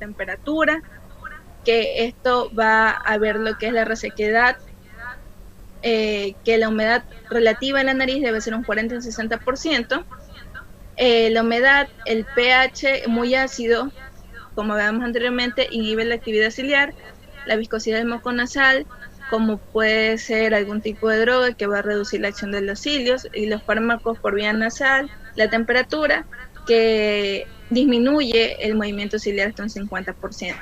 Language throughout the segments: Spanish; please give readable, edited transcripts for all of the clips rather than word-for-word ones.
temperatura, que esto va a ver lo que es la resequedad, que la humedad relativa en la nariz debe ser un 40 o 60%, la humedad, el pH muy ácido, como veamos anteriormente, inhibe la actividad ciliar, la viscosidad del moco nasal, como puede ser algún tipo de droga que va a reducir la acción de los cilios, y los fármacos por vía nasal, la temperatura, que disminuye el movimiento ciliar hasta un 50%.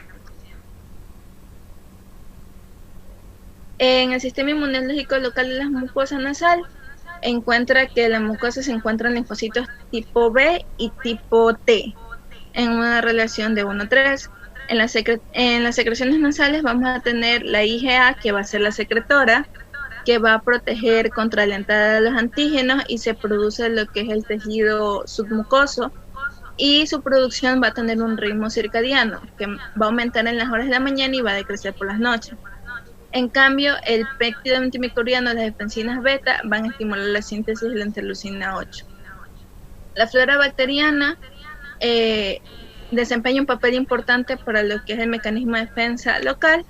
En el sistema inmunológico local de la mucosa nasal, encuentra que la mucosa se encuentra en linfocitos tipo B y tipo T, en una relación de 1:3. En las secreciones nasales vamos a tener la IgA, que va a ser la secretora, que va a proteger contra la entrada de los antígenos y se produce lo que es el tejido submucoso, y su producción va a tener un ritmo circadiano que va a aumentar en las horas de la mañana y va a decrecer por las noches. En cambio, el péptido antimicrobiano de las defensinas beta van a estimular la síntesis de la interleucina 8. La flora bacteriana desempeña un papel importante para lo que es el mecanismo de defensa local,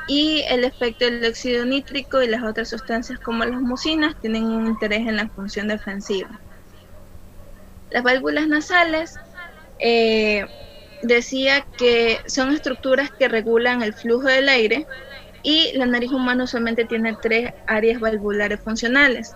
y el efecto del óxido nítrico y las otras sustancias como las mucinas tienen un interés en la función defensiva. Las válvulas nasales, decía que son estructuras que regulan el flujo del aire, y la nariz humana usualmente tiene 3 áreas valvulares funcionales.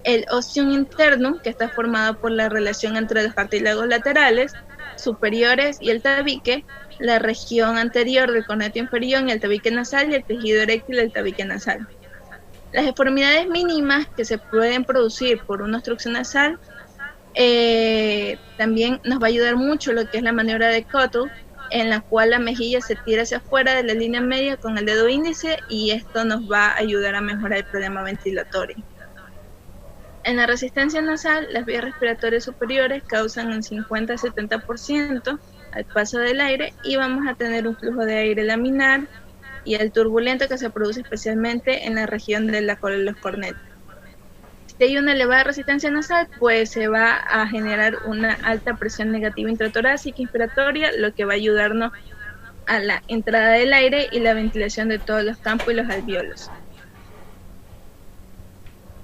El ostium internum, que está formado por la relación entre los cartílagos laterales, superiores y el tabique, la región anterior del corneto inferior y el tabique nasal, y el tejido eréctil del tabique nasal. Las deformidades mínimas que se pueden producir por una obstrucción nasal, también nos va a ayudar mucho lo que es la maniobra de Cottle, en la cual la mejilla se tira hacia afuera de la línea media con el dedo índice, y esto nos va a ayudar a mejorar el problema ventilatorio. En la resistencia nasal, las vías respiratorias superiores causan el 50-70% al paso del aire, y vamos a tener un flujo de aire laminar y el turbulento, que se produce especialmente en la región de la cola de los cornetos. Si hay una elevada resistencia nasal, pues se va a generar una alta presión negativa intratorácica inspiratoria, lo que va a ayudarnos a la entrada del aire y la ventilación de todos los campos y los alvéolos.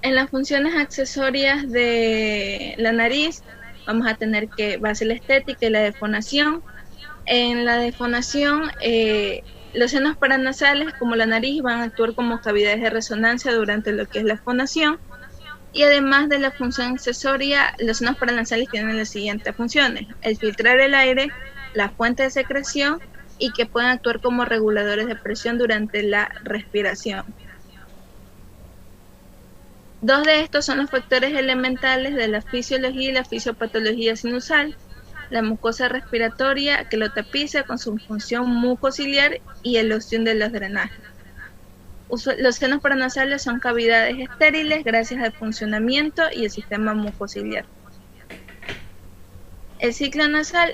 En las funciones accesorias de la nariz, vamos a tener que va a ser la estética y la defonación. En la defonación, los senos paranasales, como la nariz, van a actuar como cavidades de resonancia durante lo que es la fonación. Y además de la función accesoria, los senos paranasales tienen las siguientes funciones: el filtrar el aire, la fuente de secreción, y que pueden actuar como reguladores de presión durante la respiración. 2 de estos son los factores elementales de la fisiología y la fisiopatología sinusal: la mucosa respiratoria, que lo tapiza con su función mucociliar, y el ostium de los drenajes. Los senos paranasales son cavidades estériles gracias al funcionamiento y el sistema mucociliar. El ciclo nasal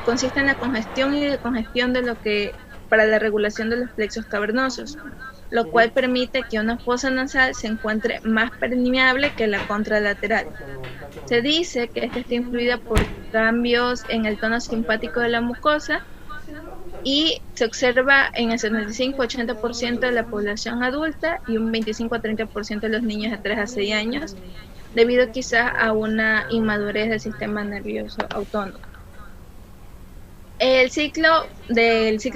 consiste en la congestión y decongestión de lo que para la regulación de los plexos cavernosos, lo cual permite que una fosa nasal se encuentre más permeable que la contralateral. Se dice que esta está influida por cambios en el tono simpático de la mucosa, y se observa en el 75-80% de la población adulta y un 25-30% de los niños de 3 a 6 años, debido quizás a una inmadurez del sistema nervioso autónomo. El ciclo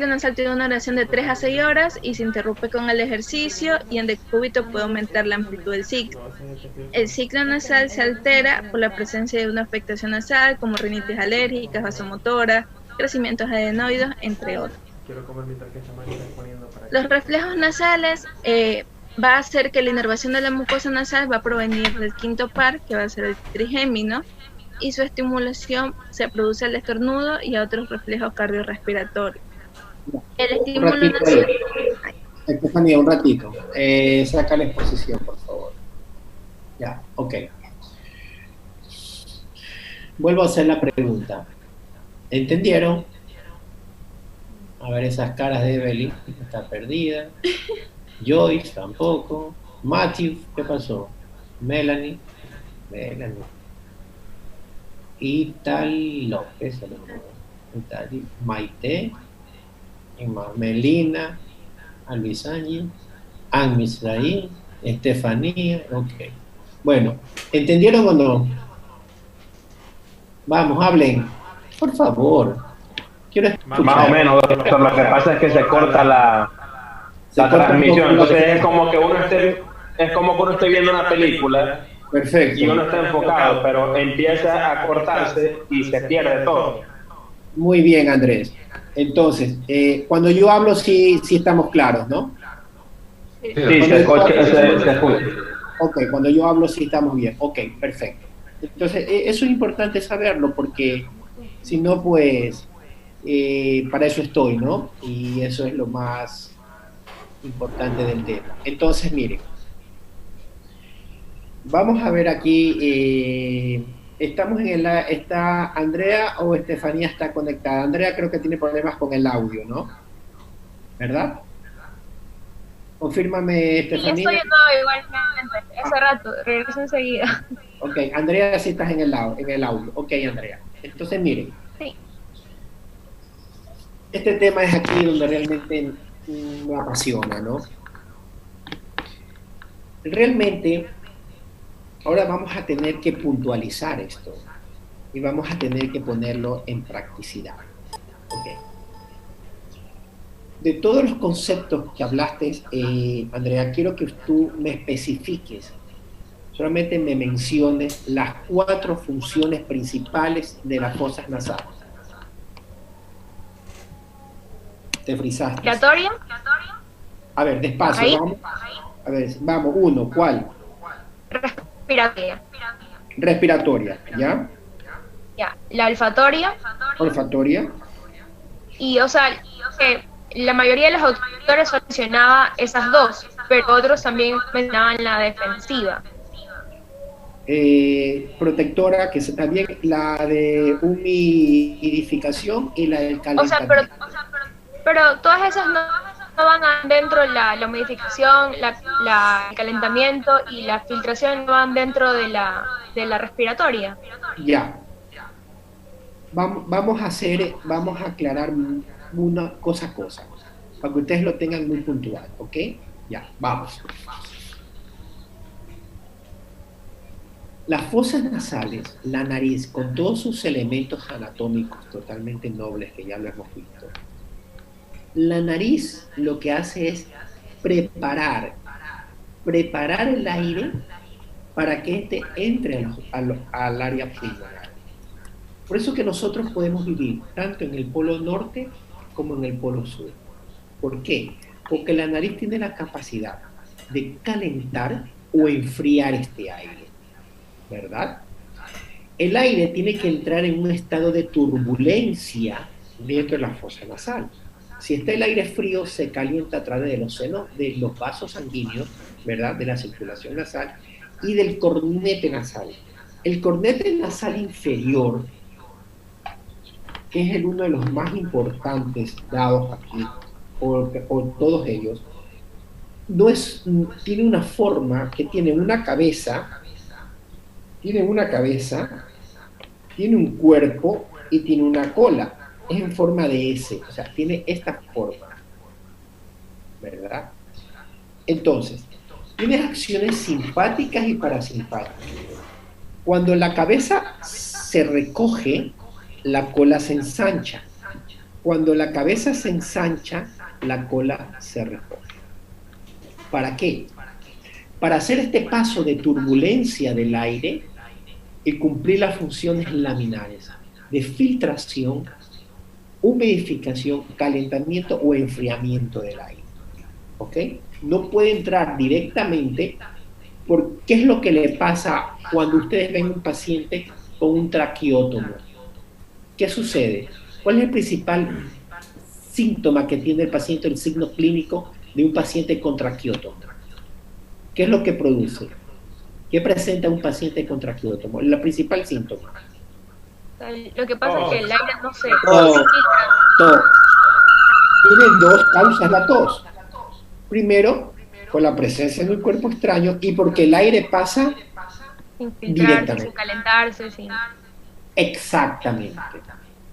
nasal tiene una duración de 3 a 6 horas y se interrumpe con el ejercicio, y en decúbito puede aumentar la amplitud del ciclo. El ciclo nasal se altera por la presencia de una afectación nasal, como rinitis alérgica, vasomotora, crecimientos adenoides, entre otros. Los reflejos nasales va a hacer que la inervación de la mucosa nasal va a provenir del quinto par, que va a ser el trigémino, y su estimulación se produce al estornudo y a otros reflejos cardiorrespiratorios. El estímulo nasal... Estefanía, un ratito. Saca la exposición, por favor. Ya, ok. Vuelvo a hacer la pregunta. ¿Entendieron? A ver esas caras de Evelyn, está perdida. Joyce, tampoco. Matthew, ¿qué pasó? Melanie. Y Tal López, a lo mejor. Maite, Melina, a Luis Ángel, Ann Misraín, Estefanía, ok. Bueno, ¿entendieron o no? Vamos, hablen, por favor. Quiero escuchar. Más o menos, doctor. Lo que pasa es que se corta la transmisión. Entonces es como que uno esté viendo una película. Perfecto. Y uno está enfocado, pero empieza a cortarse y se pierde todo. Muy bien, Andrés. Entonces, cuando yo hablo sí estamos claros, ¿no? Sí, se escucha. Ok, cuando yo hablo sí estamos bien. Ok, perfecto. Entonces, eso es importante saberlo porque si no, pues, para eso estoy, ¿no? Y eso es lo más importante del tema. Entonces, miren, vamos a ver aquí, estamos ¿está Andrea o Estefanía está conectada? Andrea creo que tiene problemas con el audio, ¿no? ¿Verdad? Confírmame, Estefanía. Sí, estoy en nuevo igualmente, hace rato, regreso enseguida. Ok, Andrea, sí estás en el audio. Ok, Andrea. Entonces, miren. Sí. Este tema es aquí donde realmente me apasiona, ¿no? Realmente, ahora vamos a tener que puntualizar esto y vamos a tener que ponerlo en practicidad. Ok. De todos los conceptos que hablaste, Andrea, quiero que tú me especifiques, solamente me menciones las 4 funciones principales de las fosas nasales. Te frisaste. ¿Respiratoria? A ver, despacio, ¿Ahí? vamos. A ver, vamos, 1, ¿cuál? Respiratoria. Respiratoria, ¿ya? Ya, la olfatoria. Olfatoria. Y, o sea, la mayoría de los autores mencionaba esas dos, pero otros también mencionaban la defensiva. Protectora, que es también la de humidificación y la del calentamiento. O sea, pero todas esas no van dentro de la humidificación, el calentamiento y la filtración no van dentro de la respiratoria. Ya. Vamos a aclarar una cosa a cosa, para que ustedes lo tengan muy puntual, ¿ok? Ya, vamos. Las fosas nasales, la nariz, con todos sus elementos anatómicos totalmente nobles, que ya lo hemos visto, la nariz lo que hace es preparar el aire para que éste entre al área pulmonar. Por eso que nosotros podemos vivir tanto en el polo norte como en el polo sur. ¿Por qué? Porque la nariz tiene la capacidad de calentar o enfriar este aire, ¿verdad? El aire tiene que entrar en un estado de turbulencia dentro de la fosa nasal. Si está el aire frío, se calienta a través de los senos, de los vasos sanguíneos, ¿verdad? De la circulación nasal y del cornete nasal. El cornete nasal inferior, que es uno de los más importantes dados aquí por todos ellos, tiene una forma que tiene una cabeza, tiene un cuerpo y tiene una cola. Es en forma de S, o sea, tiene esta forma, ¿verdad? Entonces, tiene acciones simpáticas y parasimpáticas. Cuando la cabeza se recoge, la cola se ensancha. Cuando la cabeza se ensancha, la cola se recoge. ¿Para qué? Para hacer este paso de turbulencia del aire y cumplir las funciones laminares de filtración, humidificación, calentamiento o enfriamiento del aire. ¿Ok? No puede entrar directamente, porque ¿qué es lo que le pasa cuando ustedes ven un paciente con un traqueótomo? ¿Qué sucede? ¿Cuál es el principal síntoma que tiene el paciente, el signo clínico de un paciente con traqueótomo? ¿Qué es lo que produce? ¿Qué presenta un paciente con traqueótomo? El principal síntoma. Lo que pasa es que el aire no se filtra. Tiene 2 causas la tos. Primero, por la presencia de un cuerpo extraño y porque el aire pasa sin directamente. sin calentarse, sin... Exactamente.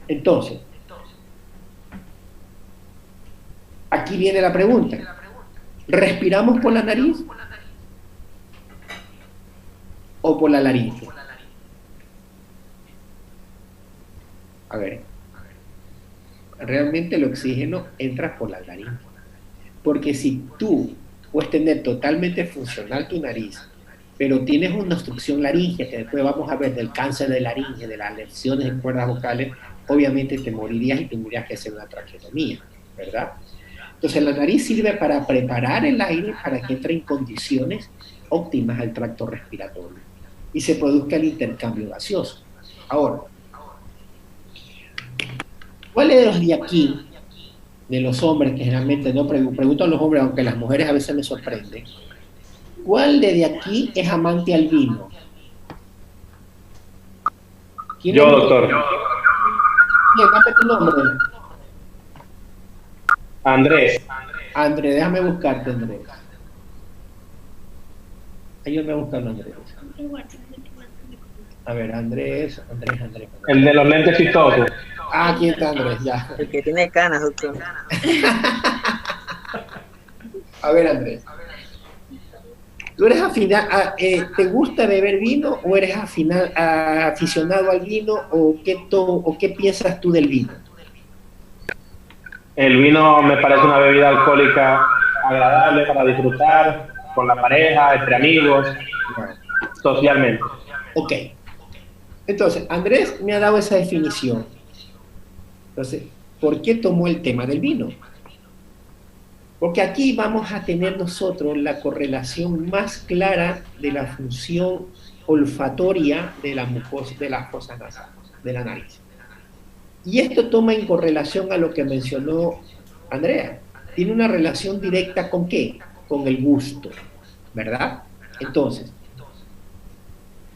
Entonces, Aquí viene la pregunta. ¿Respiramos por la nariz o por la laringe? A ver, realmente el oxígeno entra por la laringe. Porque si tú puedes tener totalmente funcional tu nariz, pero tienes una obstrucción laríngea, que después vamos a ver del cáncer de laringe, de las lesiones de cuerdas vocales, obviamente te morirías y tendrías que hacer una traqueotomía, ¿verdad? Entonces la nariz sirve para preparar el aire para que entre en condiciones óptimas al tracto respiratorio y se produzca el intercambio gaseoso. Ahora, ¿cuál es de los de aquí, de los hombres, que generalmente no pregunto a los hombres, aunque las mujeres a veces me sorprenden, ¿cuál de aquí es amante al vino? Yo, doctor. Bien, dame tu nombre. Andrés. Andrés, déjame buscarte, Andrés. Ayúdame a buscar a Andrés. A ver, Andrés. El de los lentes chistosos. Ah, aquí está Andrés, ya. El que tiene canas, doctor. A ver, Andrés. ¿Tú eres te gusta beber vino o eres aficionado al vino o qué piensas tú del vino? El vino me parece una bebida alcohólica agradable para disfrutar con la pareja, entre amigos, socialmente. Ok. Entonces, Andrés me ha dado esa definición. Entonces, ¿por qué tomó el tema del vino? Porque aquí vamos a tener nosotros la correlación más clara de la función olfatoria de la mucosa, de las fosas nasales, de la nariz. Y esto toma en correlación a lo que mencionó Andrea. Tiene una relación directa ¿con qué? Con el gusto, ¿verdad? Entonces,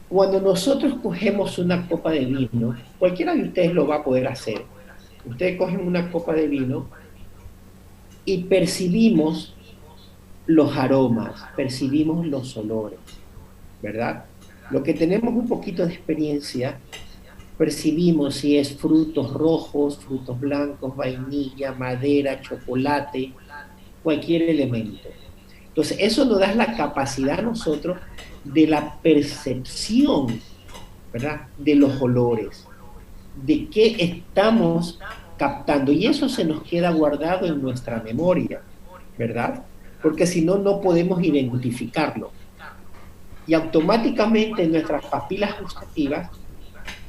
cuando nosotros cogemos una copa de vino, cualquiera de ustedes lo va a poder hacer. Ustedes cogen una copa de vino y percibimos los aromas, percibimos los olores, ¿verdad? Lo que tenemos un poquito de experiencia, percibimos si es frutos rojos, frutos blancos, vainilla, madera, chocolate, cualquier elemento. Entonces, eso nos da la capacidad a nosotros de la percepción, ¿verdad?, de los olores, de qué estamos captando, y eso se nos queda guardado en nuestra memoria, ¿verdad? Porque si no, no podemos identificarlo. Y automáticamente nuestras papilas gustativas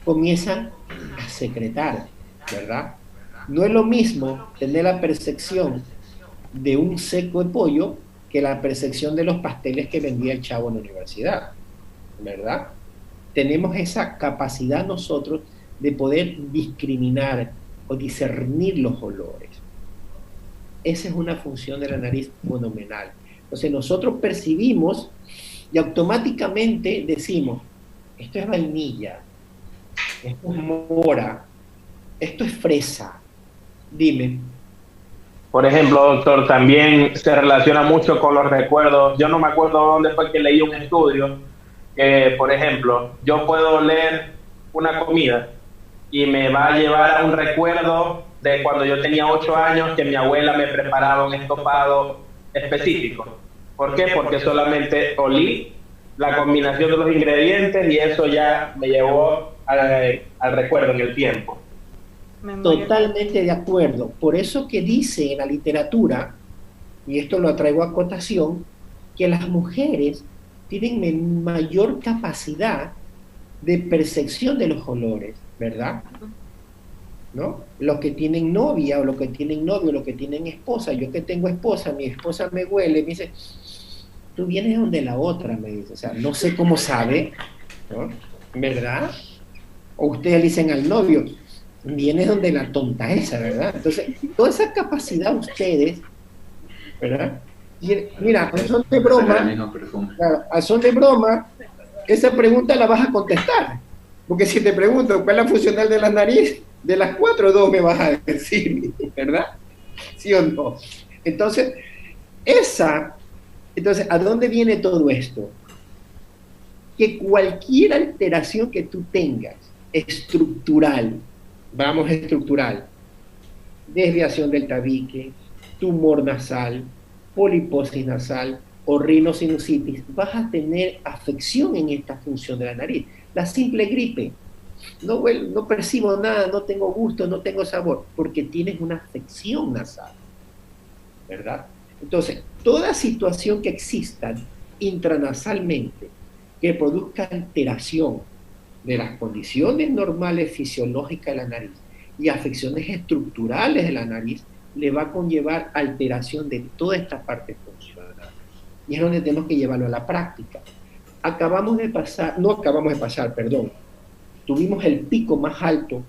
comienzan a secretar, ¿verdad? No es lo mismo tener la percepción de un seco de pollo que la percepción de los pasteles que vendía el chavo en la universidad, ¿verdad? Tenemos esa capacidad nosotros de poder discriminar o discernir los olores. Esa es una función de la nariz fenomenal. Entonces nosotros percibimos y automáticamente decimos, esto es vainilla, esto es mora, esto es fresa. Dime. Por ejemplo, doctor, también se relaciona mucho con los recuerdos. Yo no me acuerdo dónde fue que leí un estudio que, por ejemplo, yo puedo leer una comida y me va a llevar a un recuerdo de cuando yo tenía 8 años que mi abuela me preparaba un estofado específico. ¿Por qué? Porque solamente olí la combinación de los ingredientes y eso ya me llevó al recuerdo en el tiempo. Totalmente de acuerdo. Por eso que dice en la literatura, y esto lo traigo a cotación, que las mujeres tienen mayor capacidad de percepción de los olores, ¿verdad? ¿No? Los que tienen novia o los que tienen novio, los que tienen esposa. Yo que tengo esposa, mi esposa me huele, me dice, tú vienes donde la otra, me dice. O sea, no sé cómo sabe, ¿no? ¿Verdad? O ustedes le dicen al novio, vienes donde la tonta esa, ¿verdad? Entonces, toda esa capacidad ustedes, ¿verdad? Y, mira, a son de broma, claro, a son de broma, esa pregunta la vas a contestar. Porque si te pregunto cuál es la funcional de la nariz, de las 4, 2 me vas a decir, ¿verdad? ¿Sí o no? Entonces, ¿a dónde viene todo esto? Que cualquier alteración que tú tengas, estructural, vamos estructural, desviación del tabique, tumor nasal, poliposis nasal o rinosinusitis, vas a tener afección en esta función de la nariz. La simple gripe, no percibo nada, no tengo gusto, no tengo sabor, porque tienes una afección nasal, ¿verdad? Entonces, toda situación que exista intranasalmente que produzca alteración de las condiciones normales fisiológicas de la nariz y afecciones estructurales de la nariz, le va a conllevar alteración de toda esta parte funcional. Y es donde tenemos que llevarlo a la práctica. Tuvimos el pico más alto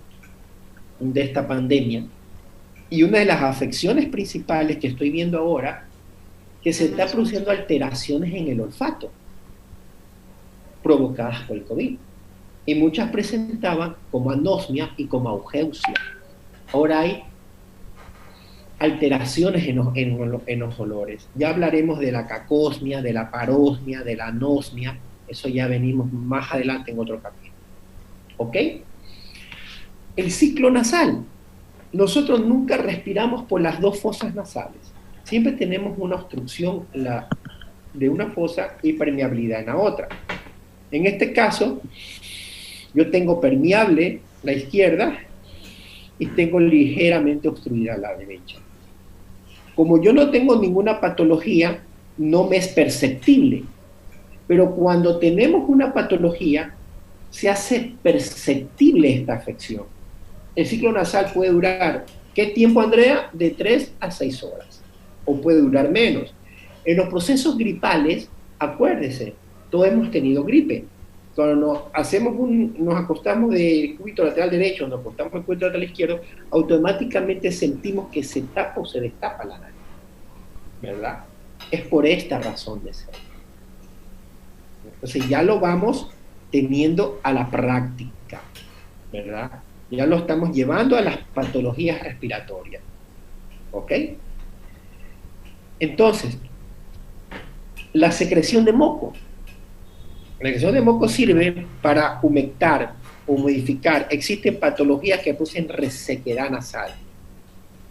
de esta pandemia, y una de las afecciones principales que estoy viendo ahora, que se está produciendo alteraciones en el olfato, provocadas por el COVID. Y muchas presentaban como anosmia y como augeusia. Ahora hay alteraciones en los olores. Ya hablaremos de la cacosmia, de la parosmia, de la anosmia. Eso ya venimos más adelante en otro capítulo. ¿Ok? El ciclo nasal. Nosotros nunca respiramos por las dos fosas nasales. Siempre tenemos una obstrucción de una fosa y permeabilidad en la otra. En este caso, yo tengo permeable la izquierda y tengo ligeramente obstruida la derecha. Como yo no tengo ninguna patología, no me es perceptible. Pero cuando tenemos una patología, se hace perceptible esta afección. El ciclo nasal puede durar, ¿qué tiempo, Andrea? De 3 a 6 horas. O puede durar menos. En los procesos gripales, acuérdese, todos hemos tenido gripe. Cuando nos acostamos del cúbito lateral derecho, nos acostamos del cúbito lateral izquierdo, automáticamente sentimos que se tapa o se destapa la nariz, ¿verdad? Es por esta razón de ser. Entonces ya lo vamos teniendo a la práctica, ¿verdad? Ya lo estamos llevando a las patologías respiratorias, ¿ok? Entonces, la secreción de moco. La secreción de moco sirve para humectar o modificar. Existen patologías que producen resequedad nasal.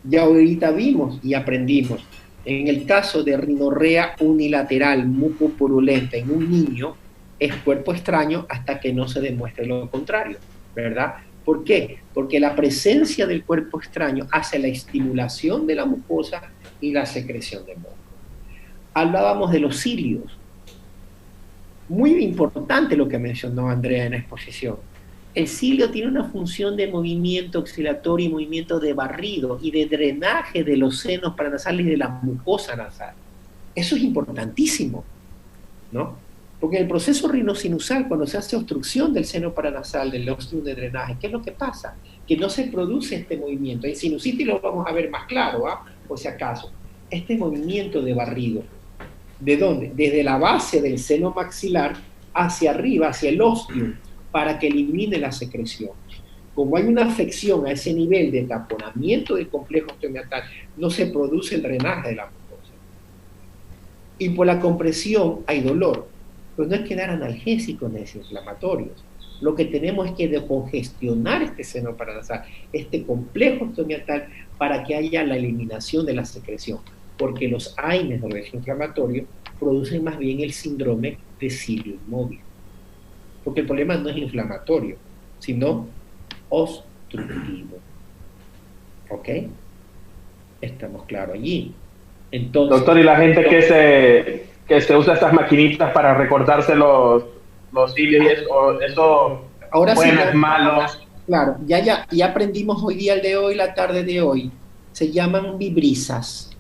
Ya ahorita vimos y aprendimos. En el caso de rinorrea unilateral mucopurulenta en un niño, es cuerpo extraño hasta que no se demuestre lo contrario, ¿verdad? ¿Por qué? Porque la presencia del cuerpo extraño hace la estimulación de la mucosa y la secreción de moco. Hablábamos de los cilios. Muy importante lo que mencionó Andrea en la exposición. El cilio tiene una función de movimiento oscilatorio y movimiento de barrido y de drenaje de los senos paranasales y de la mucosa nasal. Eso es importantísimo, ¿no? Porque en el proceso rinosinusal, cuando se hace obstrucción del seno paranasal, del ostium de drenaje, ¿qué es lo que pasa? Que no se produce este movimiento. En sinusitis lo vamos a ver más claro, ¿ah? Por si acaso. Este movimiento de barrido, ¿de dónde? Desde la base del seno maxilar hacia arriba, hacia el ostium, para que elimine la secreción. Como hay una afección a ese nivel de taponamiento del complejo osteomiatal, no se produce el drenaje de la mucosa. Y por la compresión hay dolor. Pues no es que dar analgésicos desinflamatorios. Lo que tenemos es que decongestionar este seno paranasal, este complejo osteomiatal, para que haya la eliminación de la secreción. Porque los AINES o desinflamatorios producen más bien el síndrome de cilio inmóvil. Porque el problema no es inflamatorio, sino obstructivo. ¿Ok? Estamos claros allí. Entonces, doctor, ¿y la gente que se usa estas maquinitas para recortarse los cilios y eso ahora bueno, sí, es malo? Claro, ya aprendimos hoy día, el de hoy, la tarde de hoy. Se llaman vibrisas.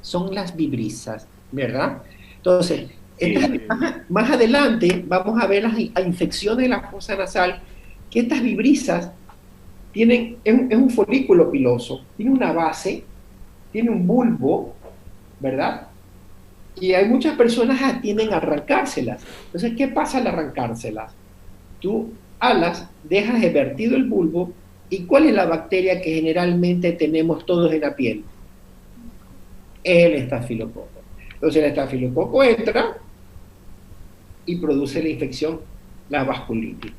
Son las vibrisas, ¿verdad? Entonces, más adelante vamos a ver las infecciones de la fosa nasal, que estas vibrisas tienen, es un folículo piloso, tiene una base, tiene un bulbo, ¿verdad? Y hay muchas personas que tienden a arrancárselas. Entonces, ¿qué pasa al arrancárselas? Tú alas, dejas vertido el bulbo, ¿y cuál es la bacteria que generalmente tenemos todos en la piel? El estafilococo. Entonces el estafilococo entra y produce la infección, la vasculitis.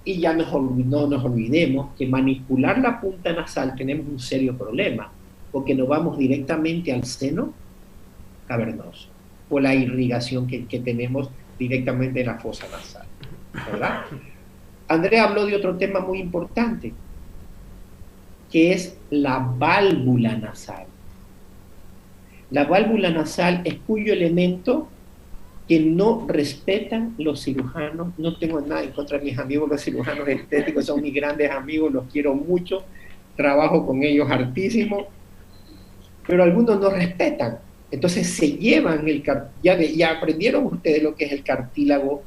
Y no nos olvidemos que manipular la punta nasal tenemos un serio problema, porque nos vamos directamente al seno cavernoso, por la irrigación que tenemos directamente en la fosa nasal, ¿verdad? Andrea habló de otro tema muy importante, que es la válvula nasal. La válvula nasal es cuyo elemento que no respetan los cirujanos. No tengo nada en contra de mis amigos los cirujanos estéticos, son mis grandes amigos, los quiero mucho, trabajo con ellos hartísimo, pero algunos no respetan. Entonces se llevan ya aprendieron ustedes lo que es el cartílago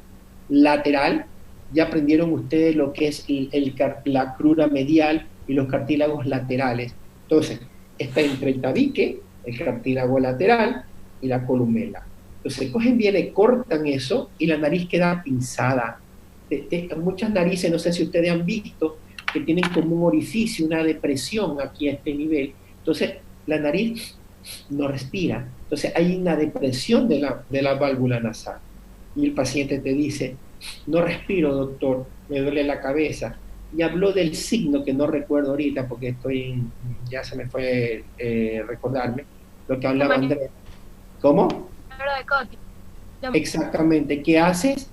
lateral, ya aprendieron ustedes lo que es la crura medial y los cartílagos laterales. Entonces, está entre el tabique, el cartílago lateral y la columela. Entonces, cogen bien y cortan eso y la nariz queda pinzada. Muchas narices, no sé si ustedes han visto, que tienen como un orificio, una depresión aquí a este nivel. Entonces, la nariz no respira. Entonces, hay una depresión de la válvula nasal. Y el paciente te dice, no respiro, doctor, me duele la cabeza. Y habló del signo que no recuerdo ahorita porque ya se me fue recordarme lo que hablaba Andrea. ¿Cómo? Exactamente, ¿qué haces?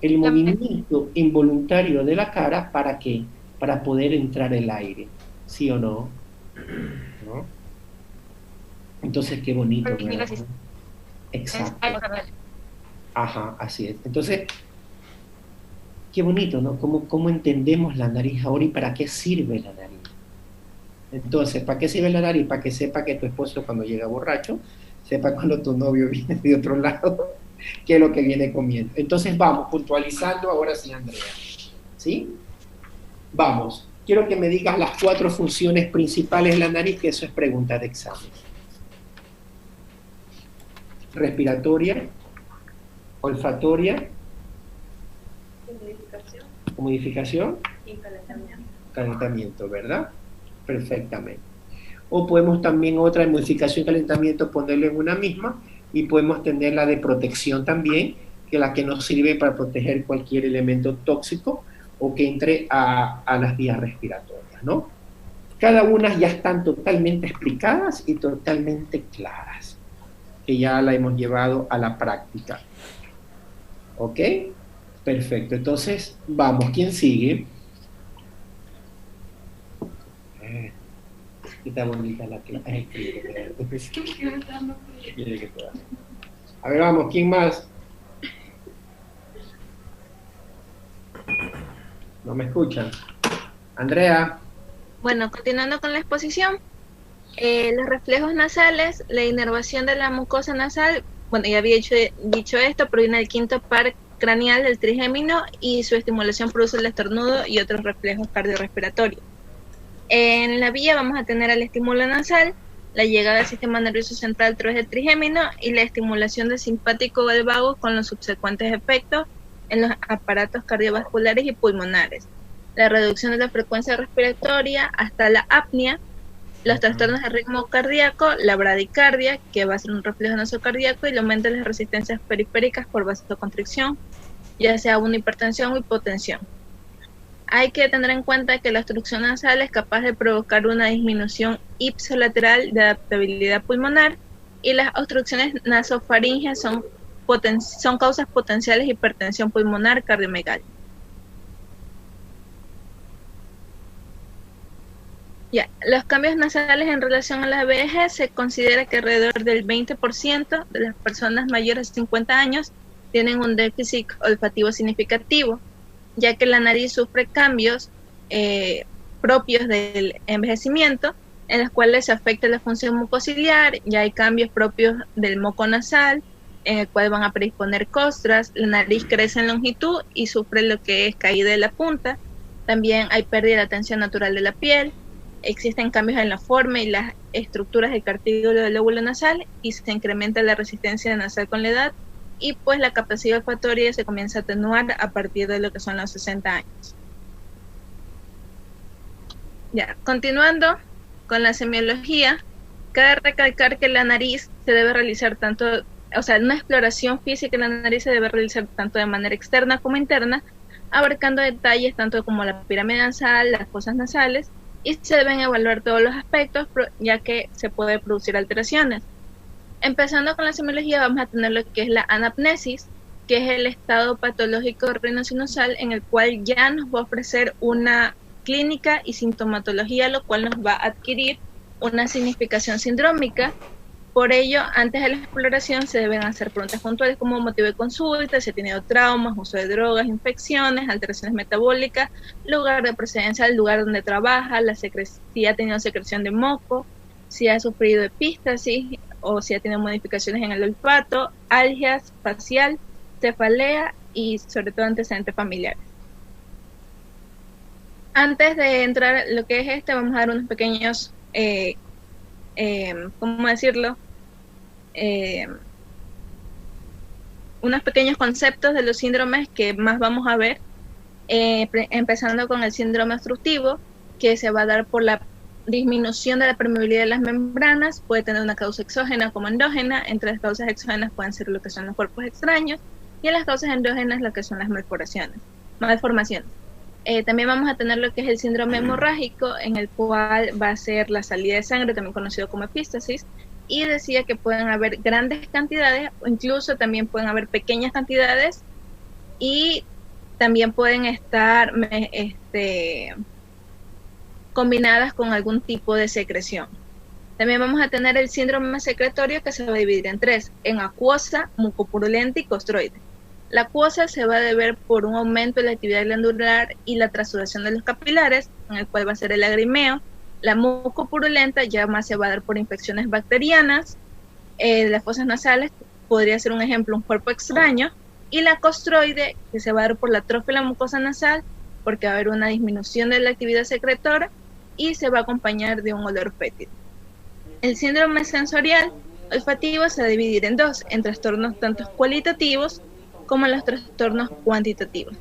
El movimiento involuntario de la cara, ¿para qué? Para poder entrar el aire, ¿sí o no? ¿No? Entonces, qué bonito, ¿verdad? Exacto. Ajá, así es. Entonces, qué bonito, ¿no? ¿Cómo entendemos la nariz ahora y para qué sirve la nariz? Entonces, ¿para qué sirve la nariz? Para que sepa que tu esposo cuando llega borracho, sepa cuando tu novio viene de otro lado, qué es lo que viene comiendo. Entonces, vamos, puntualizando ahora sí, Andrea. ¿Sí? Vamos. Quiero que me digas las 4 funciones principales de la nariz, que eso es pregunta de examen. Respiratoria, olfatoria, humidificación y calentamiento, ¿verdad? Perfectamente. O podemos también otra humidificación y calentamiento ponerlo en una misma y podemos tener la de protección también, que es la que nos sirve para proteger cualquier elemento tóxico o que entre a las vías respiratorias, ¿no? Cada una ya están totalmente explicadas y totalmente claras, que ya la hemos llevado a la práctica. ¿Ok? Perfecto. Entonces, vamos. ¿Quién sigue? Está bonita la clase. A ver, vamos. ¿Quién más? ¿No me escuchan? Andrea. Bueno, continuando con la exposición. Los reflejos nasales, la inervación de la mucosa nasal, bueno, ya había dicho esto, proviene del quinto par craneal del trigémino y su estimulación produce el estornudo y otros reflejos cardiorrespiratorios. En la vía vamos a tener el estímulo nasal, la llegada del sistema nervioso central a través del trigémino y la estimulación del simpático del vago con los subsecuentes efectos en los aparatos cardiovasculares y pulmonares, la reducción de la frecuencia respiratoria hasta la apnea, los trastornos de ritmo cardíaco, la bradicardia, que va a ser un reflejo nasocardíaco, y el aumento de las resistencias periféricas por vasoconstricción, ya sea una hipertensión o hipotensión. Hay que tener en cuenta que la obstrucción nasal es capaz de provocar una disminución ipsilateral de adaptabilidad pulmonar y las obstrucciones nasofaríngeas son causas potenciales de hipertensión pulmonar cardiomegálica. Ya, los cambios nasales en relación a la vejez se considera que alrededor del 20% de las personas mayores de 50 años tienen un déficit olfativo significativo, ya que la nariz sufre cambios propios del envejecimiento, en los cuales se afecta la función mucociliar, ya hay cambios propios del moco nasal, en el cual van a predisponer costras, la nariz crece en longitud y sufre lo que es caída de la punta, también hay pérdida de la tensión natural de la piel, existen cambios en la forma y las estructuras del cartílago del lóbulo nasal y se incrementa la resistencia nasal con la edad y pues la capacidad olfatoria se comienza a atenuar a partir de lo que son los 60 años. Ya, continuando con la semiología, cabe recalcar que la nariz se debe realizar una exploración física de la nariz se debe realizar tanto de manera externa como interna, abarcando detalles tanto como la pirámide nasal, las fosas nasales, y se deben evaluar todos los aspectos, ya que se puede producir alteraciones. Empezando con la semiología, vamos a tener lo que es la anapnesis, que es el estado patológico rinosinusal, en el cual ya nos va a ofrecer una clínica y sintomatología, lo cual nos va a adquirir una significación sindrómica. Por ello, antes de la exploración se deben hacer preguntas puntuales como motivo de consulta, si ha tenido traumas, uso de drogas, infecciones, alteraciones metabólicas, lugar de procedencia, el lugar donde trabaja, si ha tenido secreción de moco, si ha sufrido epístasis o si ha tenido modificaciones en el olfato, algias facial, cefalea y sobre todo antecedentes familiares. Antes de entrar lo que es vamos a dar unos pequeños, ¿cómo decirlo? Unos pequeños conceptos de los síndromes que más vamos a ver, empezando con el síndrome obstructivo, que se va a dar por la disminución de la permeabilidad de las membranas. Puede tener una causa exógena como endógena. Entre las causas exógenas pueden ser lo que son los cuerpos extraños, y en las causas endógenas lo que son las malformaciones. También vamos a tener lo que es el síndrome hemorrágico, en el cual va a ser la salida de sangre, también conocido como epístasis, y decía que pueden haber grandes cantidades, o incluso también pueden haber pequeñas cantidades, y también pueden estar combinadas con algún tipo de secreción. También vamos a tener el síndrome secretorio, que se va a dividir en tres: en acuosa, mucopurulenta y costroide. La acuosa se va a deber por un aumento de la actividad glandular y la transudación de los capilares, en el cual va a ser el lagrimeo. La mucopurulenta ya más se va a dar por infecciones bacterianas. Las fosas nasales podría ser un ejemplo, un cuerpo extraño. Y la costroide, que se va a dar por la atrofia de la mucosa nasal, porque va a haber una disminución de la actividad secretora y se va a acompañar de un olor fétido. El síndrome sensorial olfativo se va a dividir en dos: en trastornos tanto cualitativos como en los trastornos cuantitativos.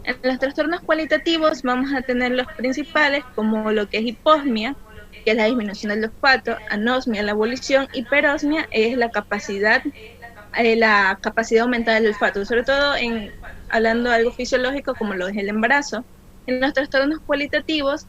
En los trastornos cualitativos vamos a tener los principales, como lo que es hiposmia, que es la disminución del olfato; anosmia, la abolición; hiperosmia es la capacidad aumentada del olfato, sobre todo hablando de algo fisiológico como lo es el embarazo. En los trastornos cualitativos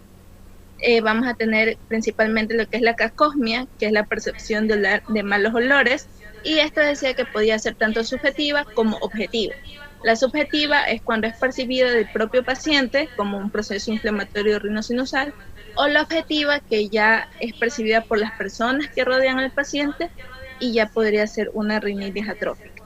vamos a tener principalmente lo que es la cacosmia, que es la percepción de malos olores, y esto decía que podía ser tanto subjetiva como objetiva. La subjetiva es cuando es percibida del propio paciente como un proceso inflamatorio rinosinusal, o la objetiva, que ya es percibida por las personas que rodean al paciente y ya podría ser una rinitis atrófica.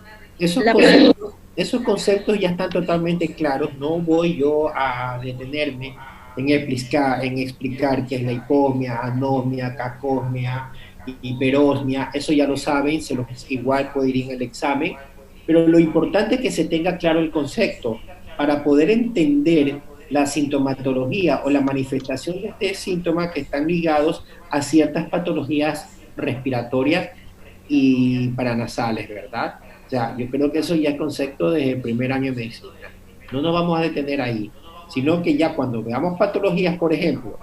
Esos conceptos ya están totalmente claros. No voy yo a detenerme en explicar qué es la hiposmia, anosmia, cacosmia, hiperosmia. Eso ya lo saben, igual puede ir en el examen, pero lo importante es que se tenga claro el concepto para poder entender la sintomatología o la manifestación de este síntoma, que están ligados a ciertas patologías respiratorias y paranasales, ¿verdad? O sea, yo creo que eso ya es concepto desde el primer año de medicina. No nos vamos a detener ahí, sino que ya cuando veamos patologías, por ejemplo,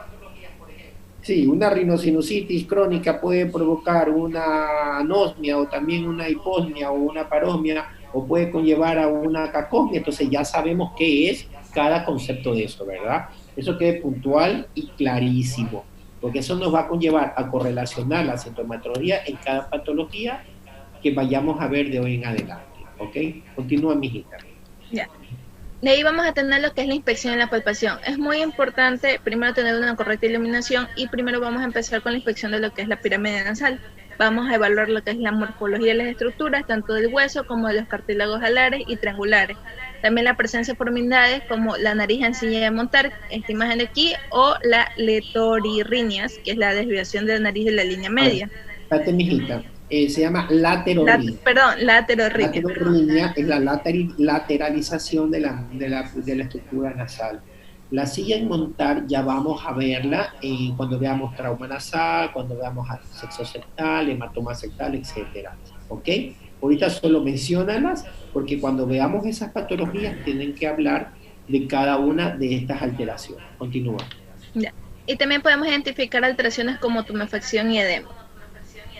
sí, una rinosinusitis crónica puede provocar una anosmia, o también una hiposmia o una parosmia, o puede conllevar a una cacosmia. Entonces ya sabemos qué es cada concepto de eso, ¿verdad? Eso quede puntual y clarísimo, porque eso nos va a conllevar a correlacionar la sintomatología en cada patología que vayamos a ver de hoy en adelante, ¿ok? Continúa, mijita. Ya. De ahí vamos a tener lo que es la inspección y la palpación. Es muy importante primero tener una correcta iluminación, y primero vamos a empezar con la inspección de lo que es la pirámide nasal. Vamos a evaluar lo que es la morfología de las estructuras, tanto del hueso como de los cartílagos alares y triangulares. También la presencia de formalidades como la nariz en silla de montar, esta imagen de aquí, o la letorirrinias, que es la desviación de la nariz de la línea media. Espérate, mijita. Se llama laterorrhea. Laterorrhea. Laterorrhea es la lateralización de la estructura nasal. La silla en montar ya vamos a verla cuando veamos trauma nasal, cuando veamos sexo septal, hematoma septal, etcétera. ¿Ok? Ahorita solo menciónalas, porque cuando veamos esas patologías tienen que hablar de cada una de estas alteraciones. Continúa. Ya. Y también podemos identificar alteraciones como tumefacción y edema.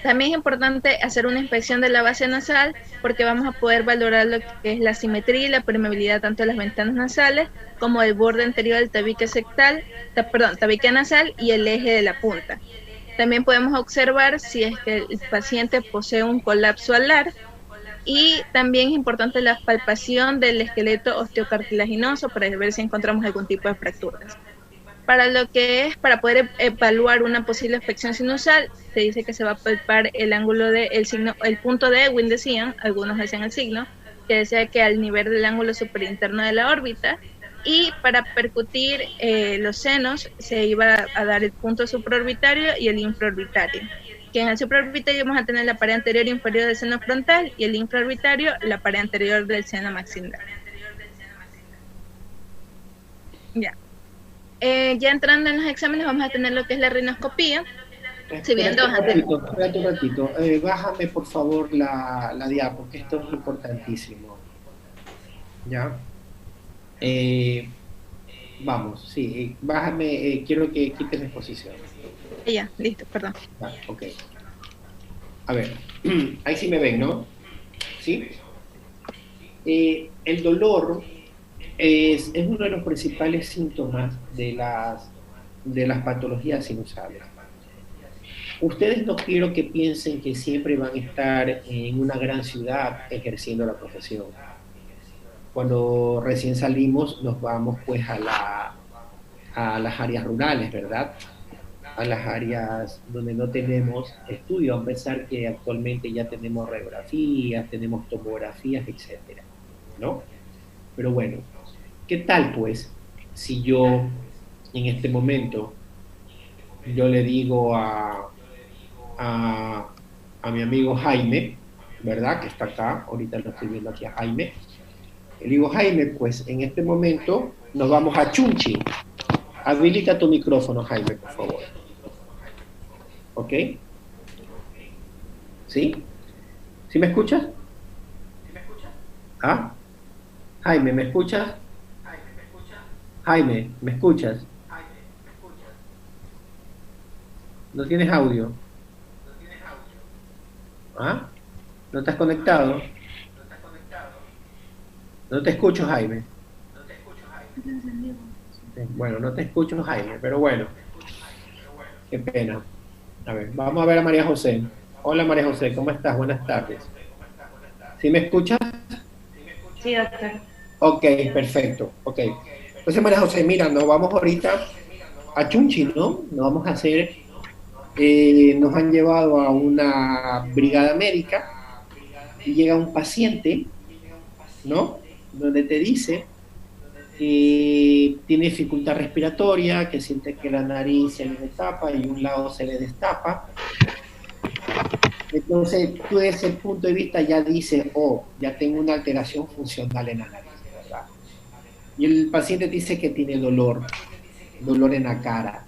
También es importante hacer una inspección de la base nasal porque vamos a poder valorar lo que es la simetría y la permeabilidad tanto de las ventanas nasales como del borde anterior del tabique nasal y el eje de la punta. También podemos observar si es que el paciente posee un colapso alar, y también es importante la palpación del esqueleto osteocartilaginoso para ver si encontramos algún tipo de fracturas. Para poder evaluar una posible afección sinusal, se dice que se va a palpar el ángulo el punto de Ewing decían, algunos decían el signo, que decía que al nivel del ángulo superinterno de la órbita, y para percutir los senos se iba a dar el punto supraorbitario y el infraorbitario, que en el supraorbitario vamos a tener la pared anterior e inferior del seno frontal y el infraorbitario la pared anterior del seno maxilar. Ya. Ya entrando en los exámenes vamos a tener lo que es la rinoscopía. Espérate un ratito. Bájame por favor la diapo, que esto es importantísimo. ¿Ya? Vamos, sí, bájame, quiero que quites la exposición. Ya, listo, perdón. Ah, ok. A ver, ahí sí me ven, ¿no? ¿Sí? El dolor es uno de los principales síntomas de las patologías sinusales. Ustedes no quiero que piensen que siempre van a estar en una gran ciudad ejerciendo la profesión. Cuando recién salimos nos vamos pues a las áreas rurales, ¿verdad? A las áreas donde no tenemos estudio, a pesar que actualmente ya tenemos radiografías, tenemos tomografías, etcétera, ¿no? Pero bueno, ¿qué tal pues si yo en este momento yo le digo a mi amigo Jaime, ¿verdad? Que está acá, ahorita lo estoy viendo aquí a Jaime. Le digo, Jaime, pues en este momento nos vamos a Chunchi. Habilita tu micrófono, Jaime, por favor. ¿Ok? ¿Sí? ¿Sí me escuchas? ¿Ah? Jaime, ¿me escuchas? Jaime, ¿me escuchas? ¿No tienes audio? ¿Ah? ¿No estás conectado? No te escucho, Jaime. Bueno, no te escucho, Jaime, pero bueno. Qué pena. A ver, vamos a ver a María José. Hola, María José, ¿cómo estás? Buenas tardes. ¿Sí me escuchas? Sí, doctor. Ok, perfecto. Ok. Entonces, María José, mira, nos vamos ahorita a Chunchi, ¿no? Nos vamos a hacer... nos han llevado a una brigada médica y llega un paciente, ¿no? Donde te dice que tiene dificultad respiratoria, que siente que la nariz se le destapa y un lado se le destapa. Entonces, tú desde ese punto de vista ya dices, oh, ya tengo una alteración funcional en la nariz, ¿verdad? Y el paciente dice que tiene dolor en la cara.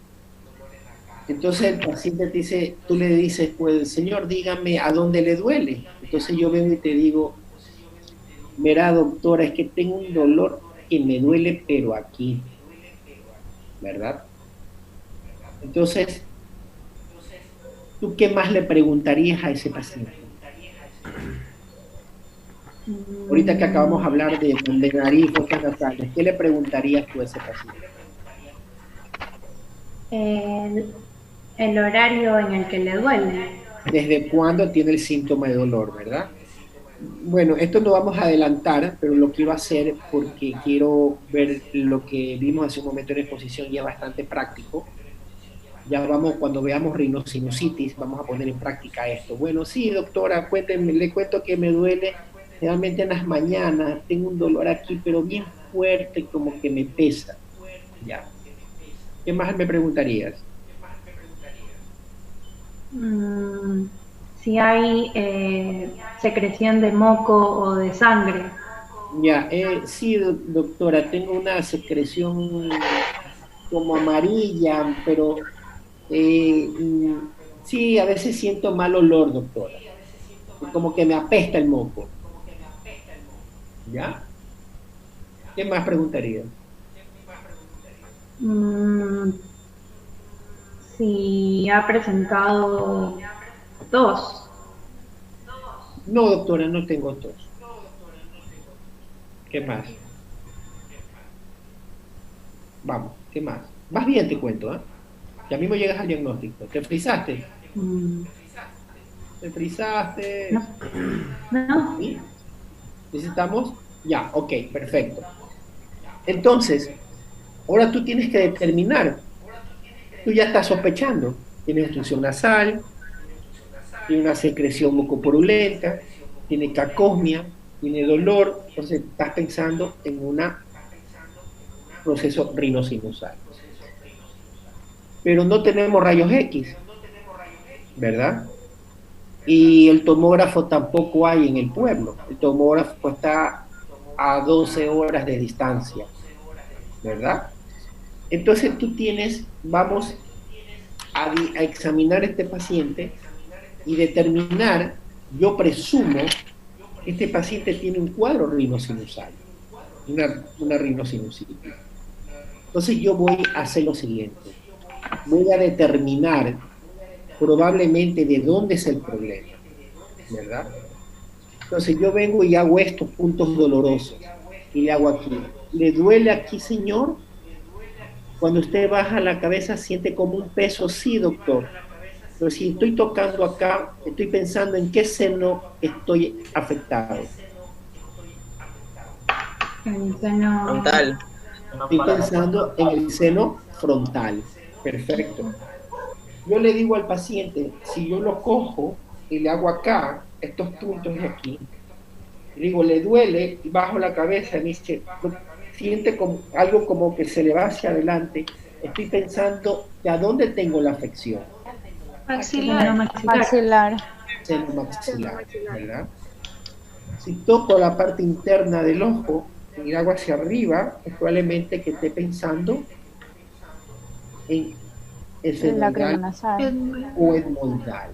Entonces el paciente te dice, tú le dices, pues, señor, dígame a dónde le duele. Entonces yo vengo y te digo, verá, doctora, es que tengo un dolor que me duele, pero aquí, ¿verdad? Entonces, ¿tú qué más le preguntarías a ese paciente? Ahorita que acabamos de hablar de nariz, fosas nasales, ¿qué le preguntarías tú a ese paciente? El horario en el que le duele. ¿Desde cuándo tiene el síntoma de dolor, verdad? Bueno, esto lo vamos a adelantar, pero lo quiero hacer porque quiero ver lo que vimos hace un momento en exposición ya bastante práctico. Ya vamos, cuando veamos rinosinusitis, vamos a poner en práctica esto. Bueno, sí, doctora, cuénteme, le cuento que me duele realmente en las mañanas, tengo un dolor aquí, pero bien fuerte, como que me pesa. Ya. ¿Qué más me preguntarías? Si hay secreción de moco o de sangre. Ya, sí, doctora, tengo una secreción como amarilla, pero sí, a veces siento mal olor, doctora. Como que me apesta el moco. ¿Ya? ¿Qué más preguntaría? Si ha presentado tos. No, doctora, no tengo tos. ¿Qué más? Vamos, ¿qué más? Más bien te cuento, ¿eh? Ya mismo llegas al diagnóstico. ¿Te frisaste? Mm, ¿Te frisaste? No. No. ¿Sí? ¿Necesitamos? Ya, ok, perfecto. Entonces, ahora tú tienes que determinar. Tú ya estás sospechando. Tienes obstrucción nasal, tiene una secreción mucopurulenta, tiene cacosmia, tiene dolor. Entonces, estás pensando en un proceso rinosinusal. Pero no tenemos rayos X, ¿verdad? Y el tomógrafo tampoco hay en el pueblo. El tomógrafo está a 12 horas de distancia, ¿verdad? Entonces vamos a examinar a este paciente y determinar, yo presumo, que este paciente tiene un cuadro rinosinusal, una rinosinusitis. Entonces yo voy a hacer lo siguiente, voy a determinar probablemente de dónde es el problema, ¿verdad? Entonces yo vengo y hago estos puntos dolorosos y le hago aquí. ¿Le duele aquí, señor? Cuando usted baja la cabeza siente como un peso, sí, doctor. Pero si estoy tocando acá, estoy pensando en qué seno estoy afectado. El seno Frontal. Estoy pensando en el seno frontal. Perfecto. Yo le digo al paciente, si yo lo cojo y le hago acá, estos puntos de aquí, le digo, ¿le duele? Y bajo la cabeza y me dice, siente como, algo como que se le va hacia adelante. Estoy pensando de a dónde tengo la afección. maxilar. Maxilar. Seno maxilar, ¿verdad? Si toco la parte interna del ojo y hago hacia arriba, es probablemente que esté pensando en el La fenoidal nasal. o etmoidal,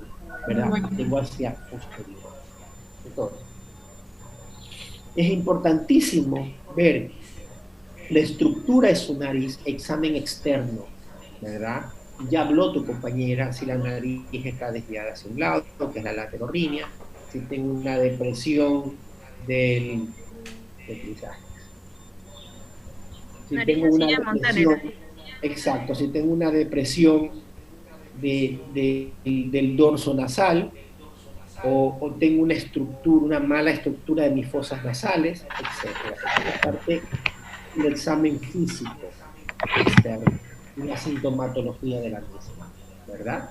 ¿verdad? Tengo hacia posterior. Entonces, es importantísimo ver la estructura de su nariz, examen externo, ¿verdad? Ya habló tu compañera si la nariz está desviada hacia un lado, que es la laterorrinea, si tengo una depresión del trisaje. Si Nariz tengo una así de depresión, Montaner. exacto, si tengo una depresión del dorso nasal, o tengo una estructura, una mala estructura de mis fosas nasales, etc. Aparte, el examen físico externo, una sintomatología de la misma, ¿verdad?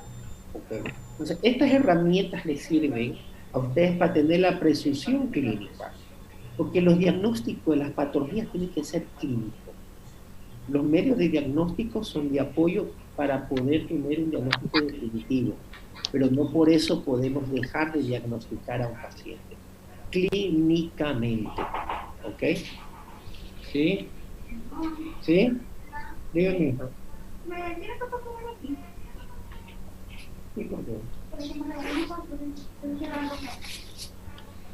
Okay. Entonces, estas herramientas les sirven a ustedes para tener la presunción clínica, porque los diagnósticos de las patologías tienen que ser clínicos. Los medios de diagnóstico son de apoyo para poder tener un diagnóstico definitivo, pero no por eso podemos dejar de diagnosticar a un paciente clínicamente, ¿ok? ¿Sí? ¿Sí? Dígame. Sí, por favor.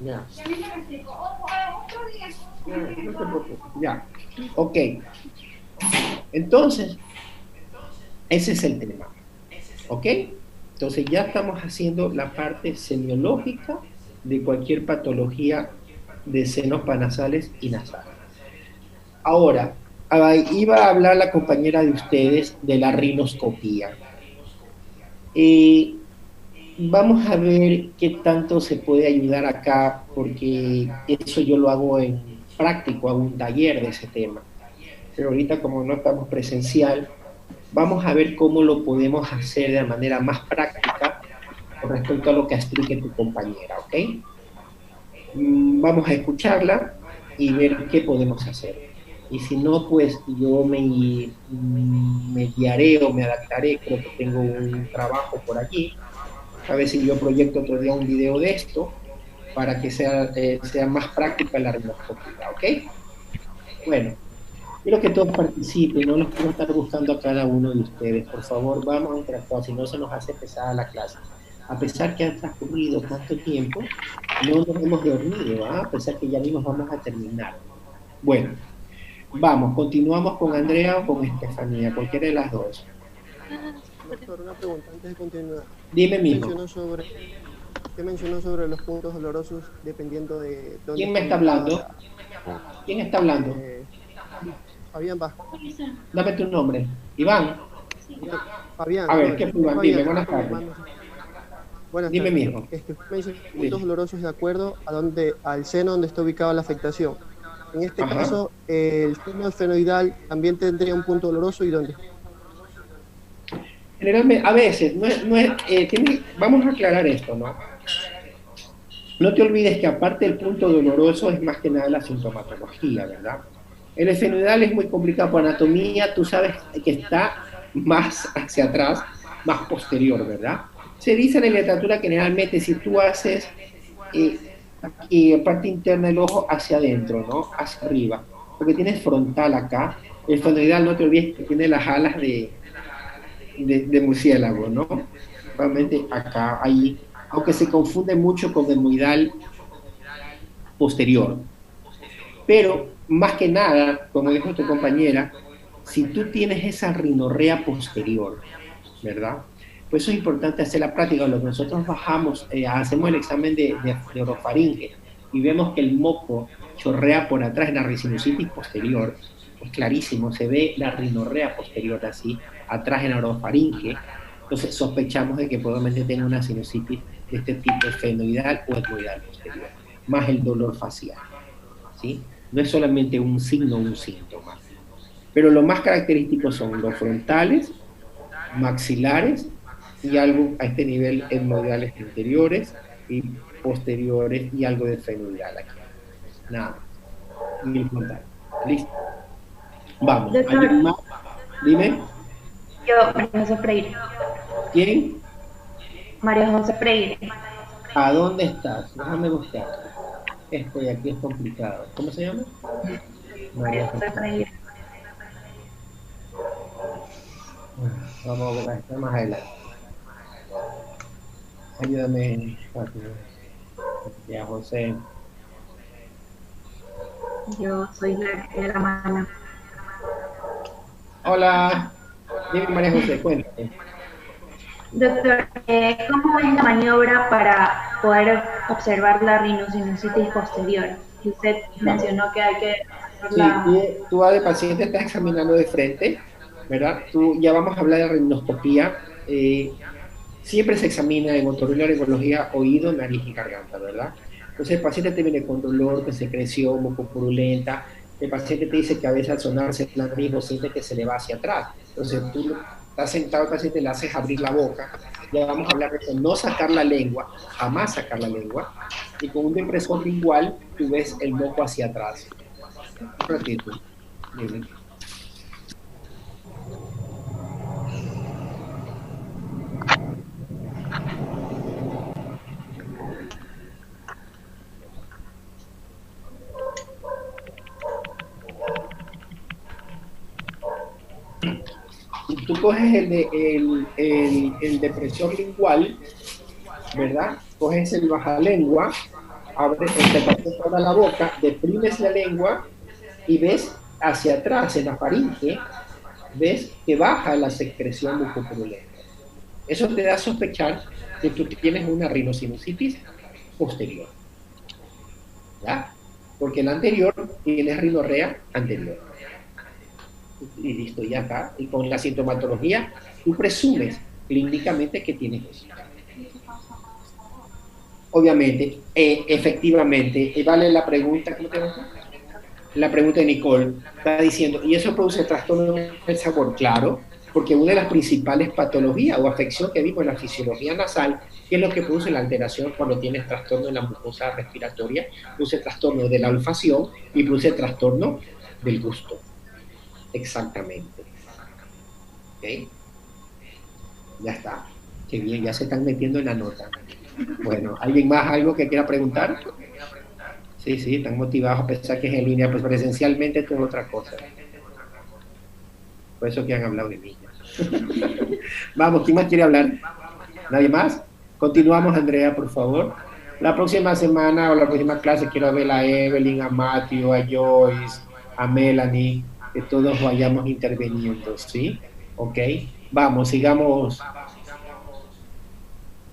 Ya. No te preocupes. Ya. Ok. Entonces, ese es el tema. ¿Ok? Entonces ya estamos haciendo la parte semiológica de cualquier patología de senos panasales y nasales. Ahora, iba a hablar la compañera de ustedes de la rinoscopía. Vamos a ver qué tanto se puede ayudar acá, porque eso yo lo hago en práctico, hago un taller de ese tema. Pero ahorita como no estamos presencial, vamos a ver cómo lo podemos hacer de manera más práctica con respecto a lo que explique tu compañera, ¿ok? Vamos a escucharla y ver qué podemos hacer. Y si no, pues yo me guiaré o me adaptaré, creo que tengo un trabajo por aquí, a ver si yo proyecto otro día un video de esto, para que sea más práctica la rinoscopía, ¿ok? Bueno. Quiero que todos participen, no los quiero estar buscando a cada uno de ustedes. Por favor, vamos a interactuar, si no se nos hace pesada la clase. A pesar que ha transcurrido tanto tiempo, no nos hemos dormido, ¿ah? A pesar que ya mismo vamos a terminar. Bueno, vamos, continuamos con Andrea o con Estefanía, cualquiera de las dos. Doctor, una pregunta antes de continuar. Dime, mijo. ¿Qué mencionó sobre los puntos dolorosos dependiendo de dónde? ¿Quién me está hablando? ¿Quién está hablando? Fabián Vasco. Dame tu nombre. Iván. Fabián. A ver, ¿qué fue, Iván? Dime, buenas tardes. Buenas Dime, tardes. mijo. Mencionó puntos dolorosos de acuerdo al seno donde está ubicada la afectación. En este caso, el seno esfenoidal también tendría un punto doloroso, ¿y dónde? Generalmente, a veces, vamos a aclarar esto, ¿no? No te olvides que aparte del punto doloroso es más que nada la sintomatología, ¿verdad? El esfenoidal es muy complicado por anatomía, tú sabes que está más hacia atrás, más posterior, ¿verdad? Se dice en la literatura que generalmente si tú haces aquí, parte interna del ojo hacia adentro, ¿no? Hacia arriba, porque tienes frontal acá, el esfenoidal no te olvides que tiene las alas de murciélago, ¿no? Realmente acá, ahí, aunque se confunde mucho con el etmoidal posterior. Pero, más que nada, como dijo tu compañera, si tú tienes esa rinorrea posterior, ¿verdad? Pues eso es importante hacer la práctica. Lo que nosotros bajamos, hacemos el examen de orofaringe y vemos que el moco chorrea por atrás en la risinusitis posterior. Es clarísimo, se ve la rinorrea posterior así, atrás en la orofaringe. Entonces sospechamos de que probablemente tenga una sinusitis de este tipo esfenoidal o etmoidal posterior, más el dolor facial, ¿sí? No es solamente un signo o un síntoma. Pero lo más característico son los frontales, maxilares y algo a este nivel etmoidales interiores y posteriores y algo de esfenoidal aquí. Nada más. Y el frontal. Listo. Vamos. ¿Alguien más? Dime. Yo, María José Freire. ¿Quién? María José Freire. ¿A dónde estás? Déjame buscar. Esto de aquí es complicado. ¿Cómo se llama? María José Freire. Vamos a buscar esto más adelante. Ayúdame, María José. Yo soy la mala. Hola. Dime, María José, cuéntame. Doctor, ¿cómo es la maniobra para poder observar la rinosinusitis posterior? Y usted mencionó que hay que hacerla... Sí, tú al paciente estás examinando de frente, ¿verdad? Ya vamos a hablar de rinoscopía. Siempre se examina en otorrinolaringología oído, nariz y garganta, ¿verdad? Entonces el paciente te viene con dolor, que secreción, mucopurulenta. El paciente te dice que a veces al sonarse el nariz siente que se le va hacia atrás. Entonces tú estás sentado, el paciente le haces abrir la boca. Ya vamos a hablar de eso, no sacar la lengua, jamás sacar la lengua. Y con un depresor lingual tú ves el moco hacia atrás. Un ratito. Miren. Tú coges el depresor lingual, ¿verdad? Coges el bajalengua, abres toda la boca, deprimes la lengua y ves hacia atrás en la faringe, ves que baja la secreción mucopurulenta. Eso te da a sospechar que tú tienes una rinosinusitis posterior, ¿ya? Porque la anterior tienes rinorrea anterior. Y listo, ya está. Y con la sintomatología, tú presumes clínicamente que tienes eso. Obviamente, efectivamente, vale la pregunta, ¿cómo te llamas? La pregunta de Nicole, está diciendo, ¿y eso produce trastorno del sabor? Claro, porque una de las principales patologías o afección que vimos en la fisiología nasal, que es lo que produce la alteración cuando tienes trastorno de la mucosa respiratoria, produce trastorno de la olfacción y produce trastorno del gusto. Exactamente. ¿Ok? Ya está. Qué bien, ya se están metiendo en la nota. Bueno, ¿alguien más algo que quiera preguntar? Sí, sí, están motivados a pensar que es en línea, pues presencialmente esto es otra cosa. Por eso que han hablado de mí. Vamos, ¿quién más quiere hablar? ¿Nadie más? Continuamos, Andrea, por favor. La próxima semana o la próxima clase quiero ver a Evelyn, a Matthew, a Joyce, a Melanie, que todos vayamos interviniendo, ¿sí? Ok, vamos, sigamos.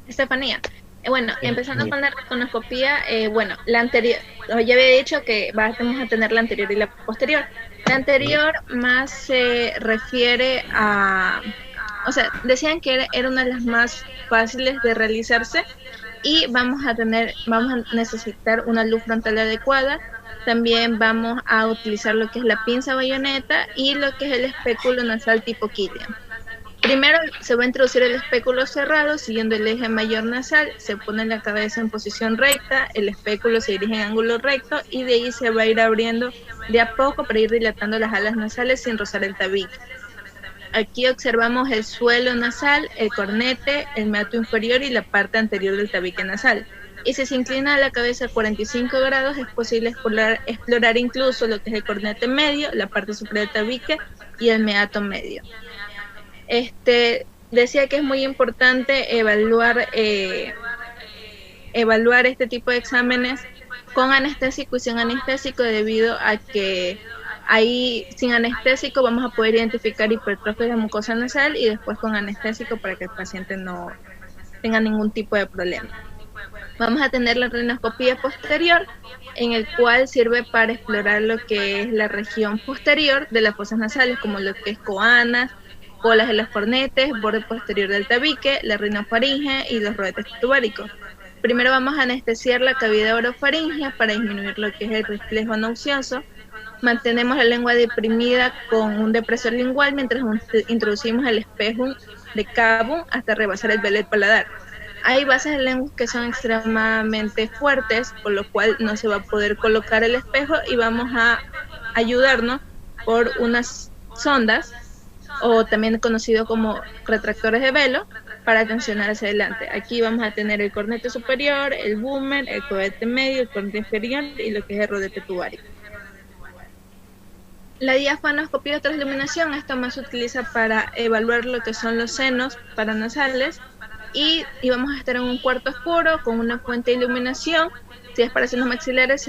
Estefanía. Bueno, empezando con la colonoscopía, bueno, la anterior, ya había dicho que vamos a tener la anterior y la posterior. La anterior más se refiere a, o sea, decían que era una de las más fáciles de realizarse y vamos a necesitar una luz frontal adecuada. También vamos a utilizar lo que es la pinza bayoneta y lo que es el espéculo nasal tipo Killian. Primero se va a introducir el espéculo cerrado siguiendo el eje mayor nasal, se pone la cabeza en posición recta, el espéculo se dirige en ángulo recto y de ahí se va a ir abriendo de a poco para ir dilatando las alas nasales sin rozar el tabique. Aquí observamos el suelo nasal, el cornete, el meato inferior y la parte anterior del tabique nasal. Y si se inclina la cabeza a 45 grados es posible explorar incluso lo que es el cornete medio, la parte superior del tabique y el meato medio. Decía que es muy importante evaluar este tipo de exámenes con anestésico y sin anestésico, debido a que ahí sin anestésico vamos a poder identificar hipertrofia de mucosa nasal y después con anestésico para que el paciente no tenga ningún tipo de problema. Vamos a tener la rinoscopía posterior, en el cual sirve para explorar lo que es la región posterior de las fosas nasales, como lo que es coanas, colas de los cornetes, borde posterior del tabique, la rinofaringe y los rodetes tubáricos. Primero vamos a anestesiar la cavidad orofaringea para disminuir lo que es el reflejo nauseoso. Mantenemos la lengua deprimida con un depresor lingual mientras introducimos el espejum de cavum hasta rebasar el velo del paladar. Hay bases de lengua que son extremadamente fuertes, por lo cual no se va a poder colocar el espejo y vamos a ayudarnos por unas sondas, o también conocido como retractores de velo, para tensionar hacia adelante. Aquí vamos a tener el cornete superior, el boomer, el cohete medio, el cornete inferior y lo que es el rodete tubario. La diafanoscopía de transiluminación, esto más se utiliza para evaluar lo que son los senos paranasales y vamos a estar en un cuarto oscuro con una fuente de iluminación. Si es para senos maxilares,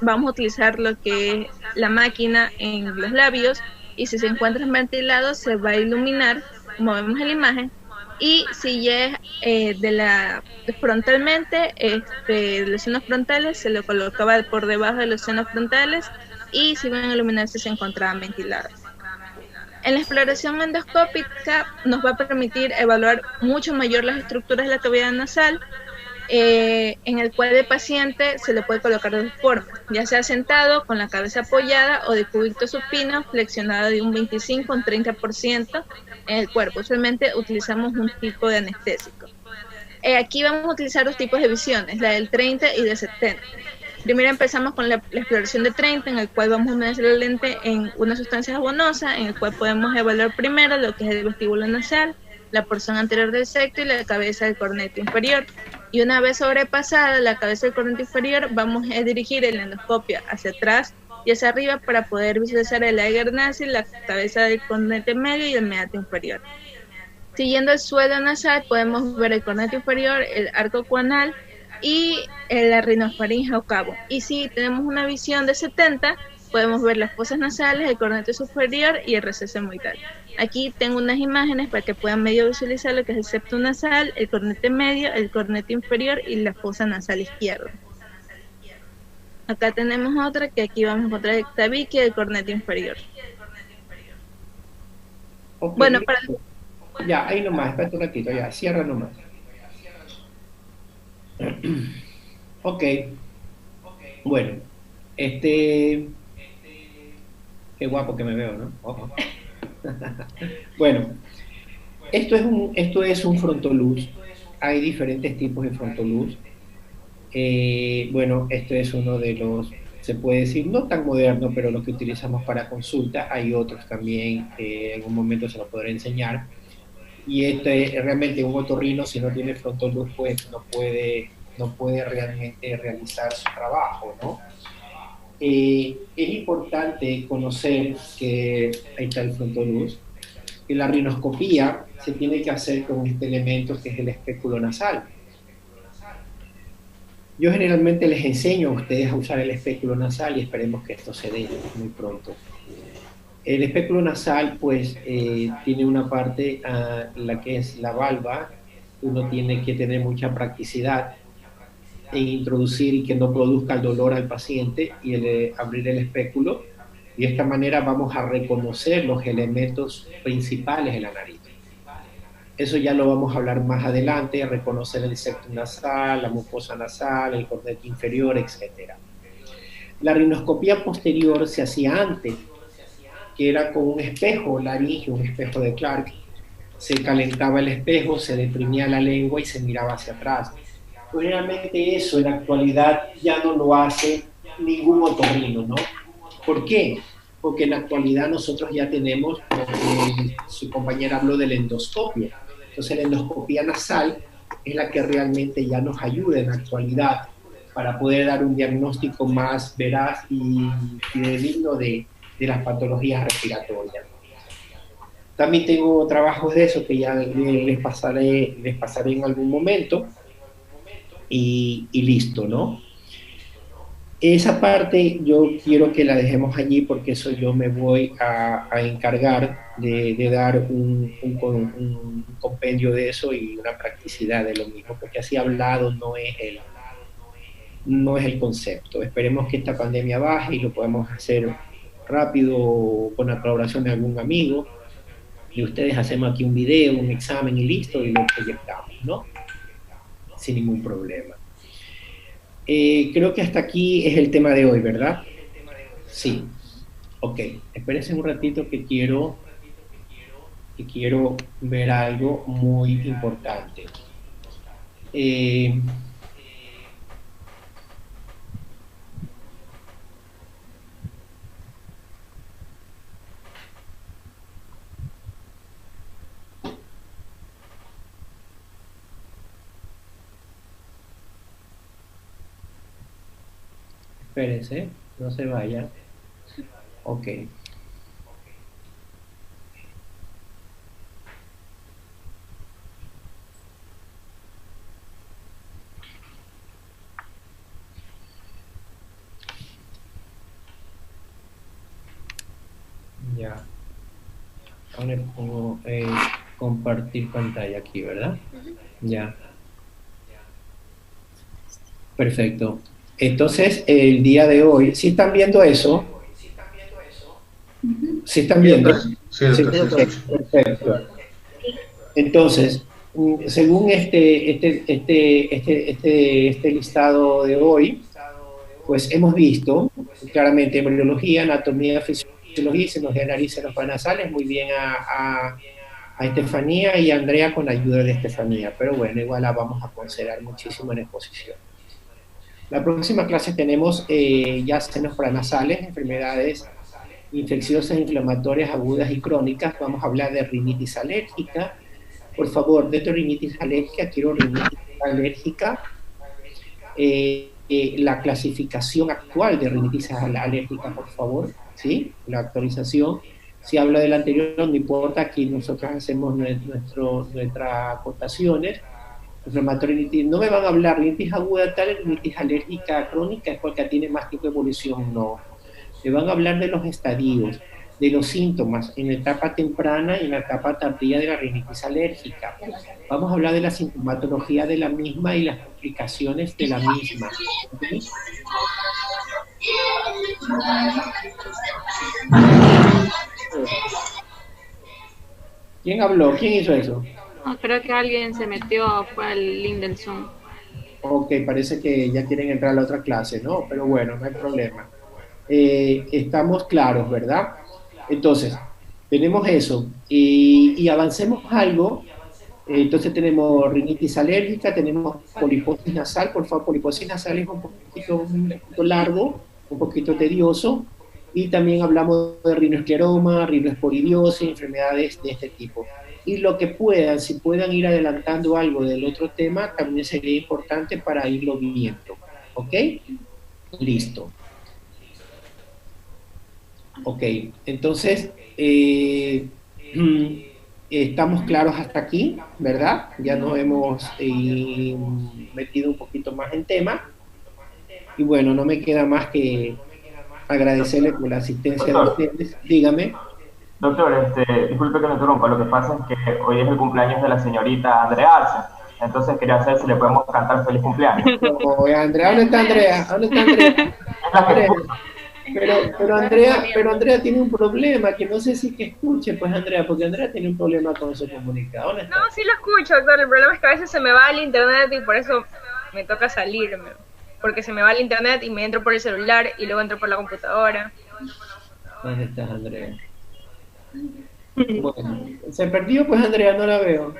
vamos a utilizar lo que es la máquina en los labios, y si se encuentran ventilados se va a iluminar, como vemos en la imagen. Y si ya es frontalmente, los senos frontales se lo colocaba por debajo de los senos frontales, y si van a iluminarse se encontraban ventilados. En la exploración endoscópica nos va a permitir evaluar mucho mayor las estructuras de la cavidad nasal, en el cual el paciente se le puede colocar de dos formas, ya sea sentado con la cabeza apoyada o de cúbito supino flexionado de un 25 a un 30% en el cuerpo. Usualmente utilizamos un tipo de anestésico. Aquí vamos a utilizar dos tipos de visiones, la del 30 y de 70. Primero empezamos con la exploración de 30, en el cual vamos a humedecer la lente en una sustancia jabonosa, en el cual podemos evaluar primero lo que es el vestíbulo nasal, la porción anterior del septo y la cabeza del cornete inferior. Y una vez sobrepasada la cabeza del cornete inferior, vamos a dirigir el endoscopio hacia atrás y hacia arriba para poder visualizar el Eiger nasal, la cabeza del cornete medio y el meato inferior. Siguiendo el suelo nasal podemos ver el cornete inferior, el arco coanal y la rinofaringe o cabo. Y si tenemos una visión de 70, podemos ver las fosas nasales, el cornete superior y el receso sigmoidal. Aquí tengo unas imágenes para que puedan medio visualizar lo que es el septo nasal, el cornete medio, el cornete inferior y la fosa nasal izquierda. Acá tenemos otra que aquí vamos a encontrar el tabique y el cornete inferior. Okay. Bueno, ya, ahí nomás, espérate un ratito, ya, cierra nomás. Ok. Bueno, qué guapo que me veo, ¿no? Ojo. Bueno, esto es un frontoluz. Hay diferentes tipos de frontoluz. Bueno, este es uno de los, se puede decir, no tan moderno, pero los que utilizamos para consulta. Hay otros también, en algún momento se los podré enseñar. Y realmente un otorrino, si no tiene frontoluz, pues no puede realmente realizar su trabajo, ¿no? Es importante conocer que ahí está el frontoluz, que la rinoscopía se tiene que hacer con este elemento que es el espéculo nasal. Yo generalmente les enseño a ustedes a usar el espéculo nasal y esperemos que esto se dé muy pronto. El espéculo nasal, pues, tiene una parte, la que es la valva. Uno tiene que tener mucha practicidad en introducir y que no produzca el dolor al paciente y abrir el espéculo. Y de esta manera vamos a reconocer los elementos principales de la nariz. Eso ya lo vamos a hablar más adelante, reconocer el septum nasal, la mucosa nasal, el cornete inferior, etc. La rinoscopía posterior se hacía antes, que era con un espejo laríngeo, un espejo de Clark. Se calentaba el espejo, se deprimía la lengua y se miraba hacia atrás. Pues realmente eso en la actualidad ya no lo hace ningún otorrino, ¿no? ¿Por qué? Porque en la actualidad nosotros ya tenemos, su compañera habló de la endoscopia. Entonces la endoscopia nasal es la que realmente ya nos ayuda en la actualidad para poder dar un diagnóstico más veraz y fidedigno de las patologías respiratorias. También tengo trabajos de eso que ya les pasaré en algún momento y listo, ¿no? Esa parte yo quiero que la dejemos allí porque eso yo me voy a encargar de dar un compendio de eso y una practicidad de lo mismo, porque así hablado no es el concepto. Esperemos que esta pandemia baje y lo podamos hacer rápido con la colaboración de algún amigo. Y ustedes hacemos aquí un video, un examen y listo, y lo proyectamos, ¿no? Sin ningún problema. Creo que hasta aquí es el tema de hoy, ¿verdad? Sí. Ok. Espérense un ratito que quiero ver algo muy importante. Espérense, no se vayan. Ok. Ya. Ahora pongo compartir pantalla aquí, ¿verdad? Ya. Perfecto. Entonces, el día de hoy, ¿sí están viendo eso? ¿Sí están viendo? Sí, doctor, sí. Perfecto. Entonces, según este listado de hoy, pues hemos visto claramente embriología, anatomía, fisiología, semiología de nariz, nasales, muy bien a Estefanía y a Andrea con la ayuda de Estefanía, pero bueno, igual la vamos a considerar muchísimo en exposición. La próxima clase tenemos ya senos paranasales, enfermedades infecciosas, inflamatorias, agudas y crónicas. Vamos a hablar de rinitis alérgica. Por favor, dentro de rinitis alérgica, quiero rinitis alérgica, la clasificación actual de rinitis alérgica, por favor, ¿sí? La actualización. Si hablo del anterior, no importa, aquí nosotros hacemos nuestras acotaciones. Inflamatoria, no me van a hablar rinitis aguda tal, rinitis alérgica crónica es porque tiene más tipo de evolución, no. Me van a hablar de los estadios, de los síntomas en la etapa temprana y en la etapa tardía de la rinitis alérgica. Vamos a hablar de la sintomatología de la misma y las complicaciones de la misma. ¿Okay? ¿Quién habló? ¿Quién hizo eso? No, creo que alguien se metió, fue al link del Zoom. Ok, parece que ya quieren entrar a la otra clase, ¿no? Pero bueno, no hay problema. Estamos claros, ¿verdad? Entonces, tenemos eso. Y avancemos algo. Entonces tenemos rinitis alérgica, tenemos poliposis nasal. Por favor, poliposis nasal es un poquito largo, un poquito tedioso. Y también hablamos de rinoescleroma, rinoesporidiosis, enfermedades de este tipo. Y lo que puedan, si puedan ir adelantando algo del otro tema, también sería importante para irlo viendo. ¿Ok? Listo. Ok, entonces, estamos claros hasta aquí, ¿verdad? Ya nos hemos metido un poquito más en tema. Y bueno, no me queda más que agradecerle por la asistencia de ustedes. Dígame. Doctor, disculpe que me interrumpa, lo que pasa es que hoy es el cumpleaños de la señorita Andrea Arce, entonces quería saber si le podemos cantar feliz cumpleaños. Oye, Andrea, ¿dónde está Andrea? ¿Dónde está Andrea? Pero Andrea tiene un problema, que no sé si que escuche, pues Andrea, porque Andrea tiene un problema con su comunicador. ¿Dónde está? No, sí lo escucho, doctor. El problema es que a veces se me va el internet y por eso me toca salirme. Porque se me va el internet y me entro por el celular y luego entro por la computadora. ¿Dónde estás, Andrea? Bueno, se perdió, pues Andrea, no la veo.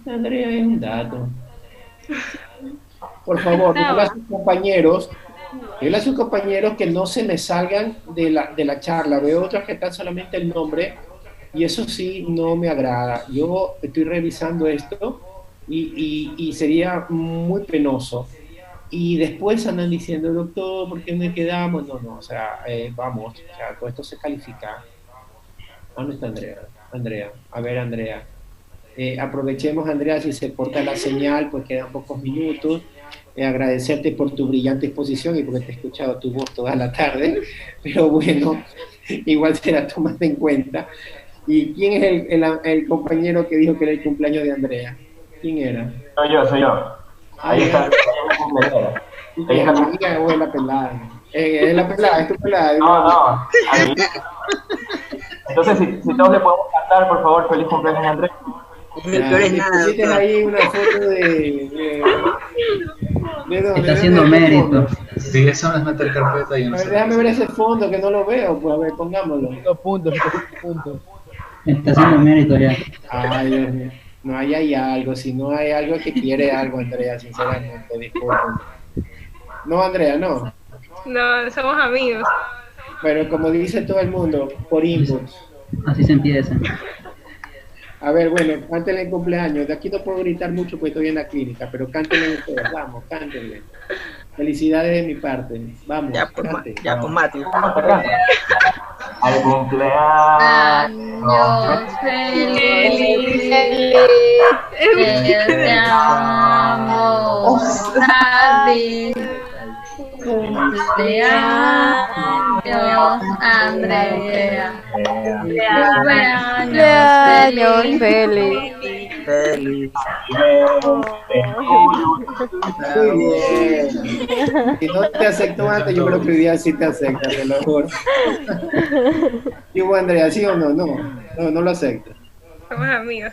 Andrea es un dato. Por favor, dígale a sus compañeros que no se me salgan de la charla. Veo otras que están solamente el nombre y eso sí no me agrada. Yo estoy revisando esto y sería muy penoso. Y después andan diciendo, doctor, ¿por qué no quedamos? No, o sea, vamos, o sea, todo esto se califica. ¿Dónde está Andrea? Andrea, a ver, Andrea. Aprovechemos, Andrea, si se corta la señal, pues quedan pocos minutos. Agradecerte por tu brillante exposición y porque te he escuchado tu voz toda la tarde, pero bueno, igual será tomada en cuenta. ¿Y quién es el compañero que dijo que era el cumpleaños de Andrea? ¿Quién era? Soy yo. Ahí está. Ahí es la amiga o es la pelada. Es la pelada, es tu pelada. No. Entonces, si todos le podemos cantar, por favor, feliz cumpleaños, Andrés. Pusiste ahí una foto de dónde. Está haciendo mérito. Sí, eso no es meter carpeta y no sé. Déjame ver ese fondo que no lo veo, pues a ver, pongámoslo. 2 puntos. Está haciendo mérito ya. Ay, Dios mío. No, ahí hay algo, si no hay algo que quiere algo, Andrea, sinceramente, disculpen. No, Andrea, no. No, somos amigos. Pero como dice todo el mundo, por inbox. Así se empieza. A ver, bueno, cántenle el cumpleaños. De aquí no puedo gritar mucho porque estoy en la clínica, pero cántenle ustedes, vamos, cántenle. Felicidades de mi parte, vamos. Ya por Mati. Al cumpleaños. Feliz. Te amamos a ti. Cumpleaños, Andrea. Cumpleaños feliz. Muy bien. Si no te acepto antes, yo creo que hoy día sí te acepta, te lo juro. ¿Y vos, Andrea, sí o no? No lo acepto. Somos amigos.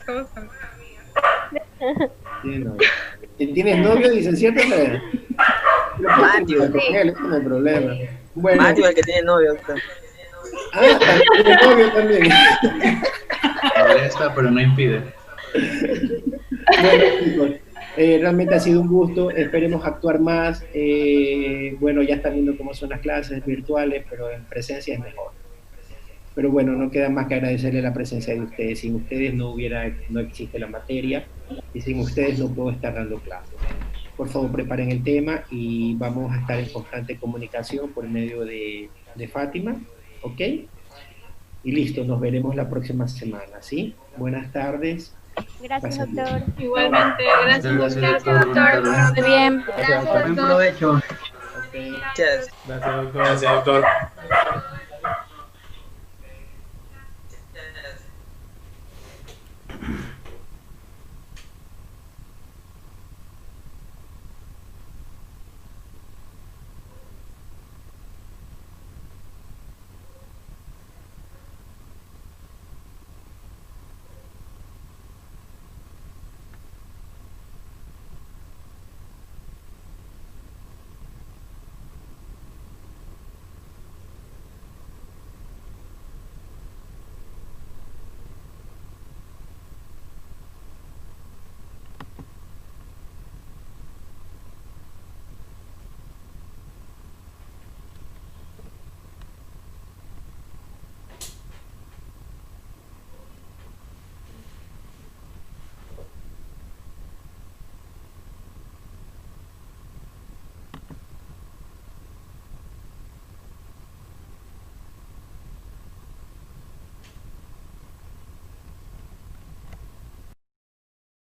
¿Tienes novio? Dicen, ¿cierto, Andrea? Mati, no hay problema. Bueno. Mati, el que tiene novio. También tiene novio también. Molesta, pero no impide. Bueno, chicos, realmente ha sido un gusto. Esperemos actuar más. Bueno, ya están viendo cómo son las clases virtuales, pero en presencia es mejor. Pero bueno, no queda más que agradecerle la presencia de ustedes. Sin ustedes no existe la materia y sin ustedes no puedo estar dando clases. Por favor, preparen el tema y vamos a estar en constante comunicación por medio de Fátima, ¿ok? Y listo, nos veremos la próxima semana, ¿sí? Buenas tardes. Gracias, doctor. Igualmente, gracias, doctor. Muy bien. Buen provecho. Gracias. Gracias, doctor. Gracias, doctor.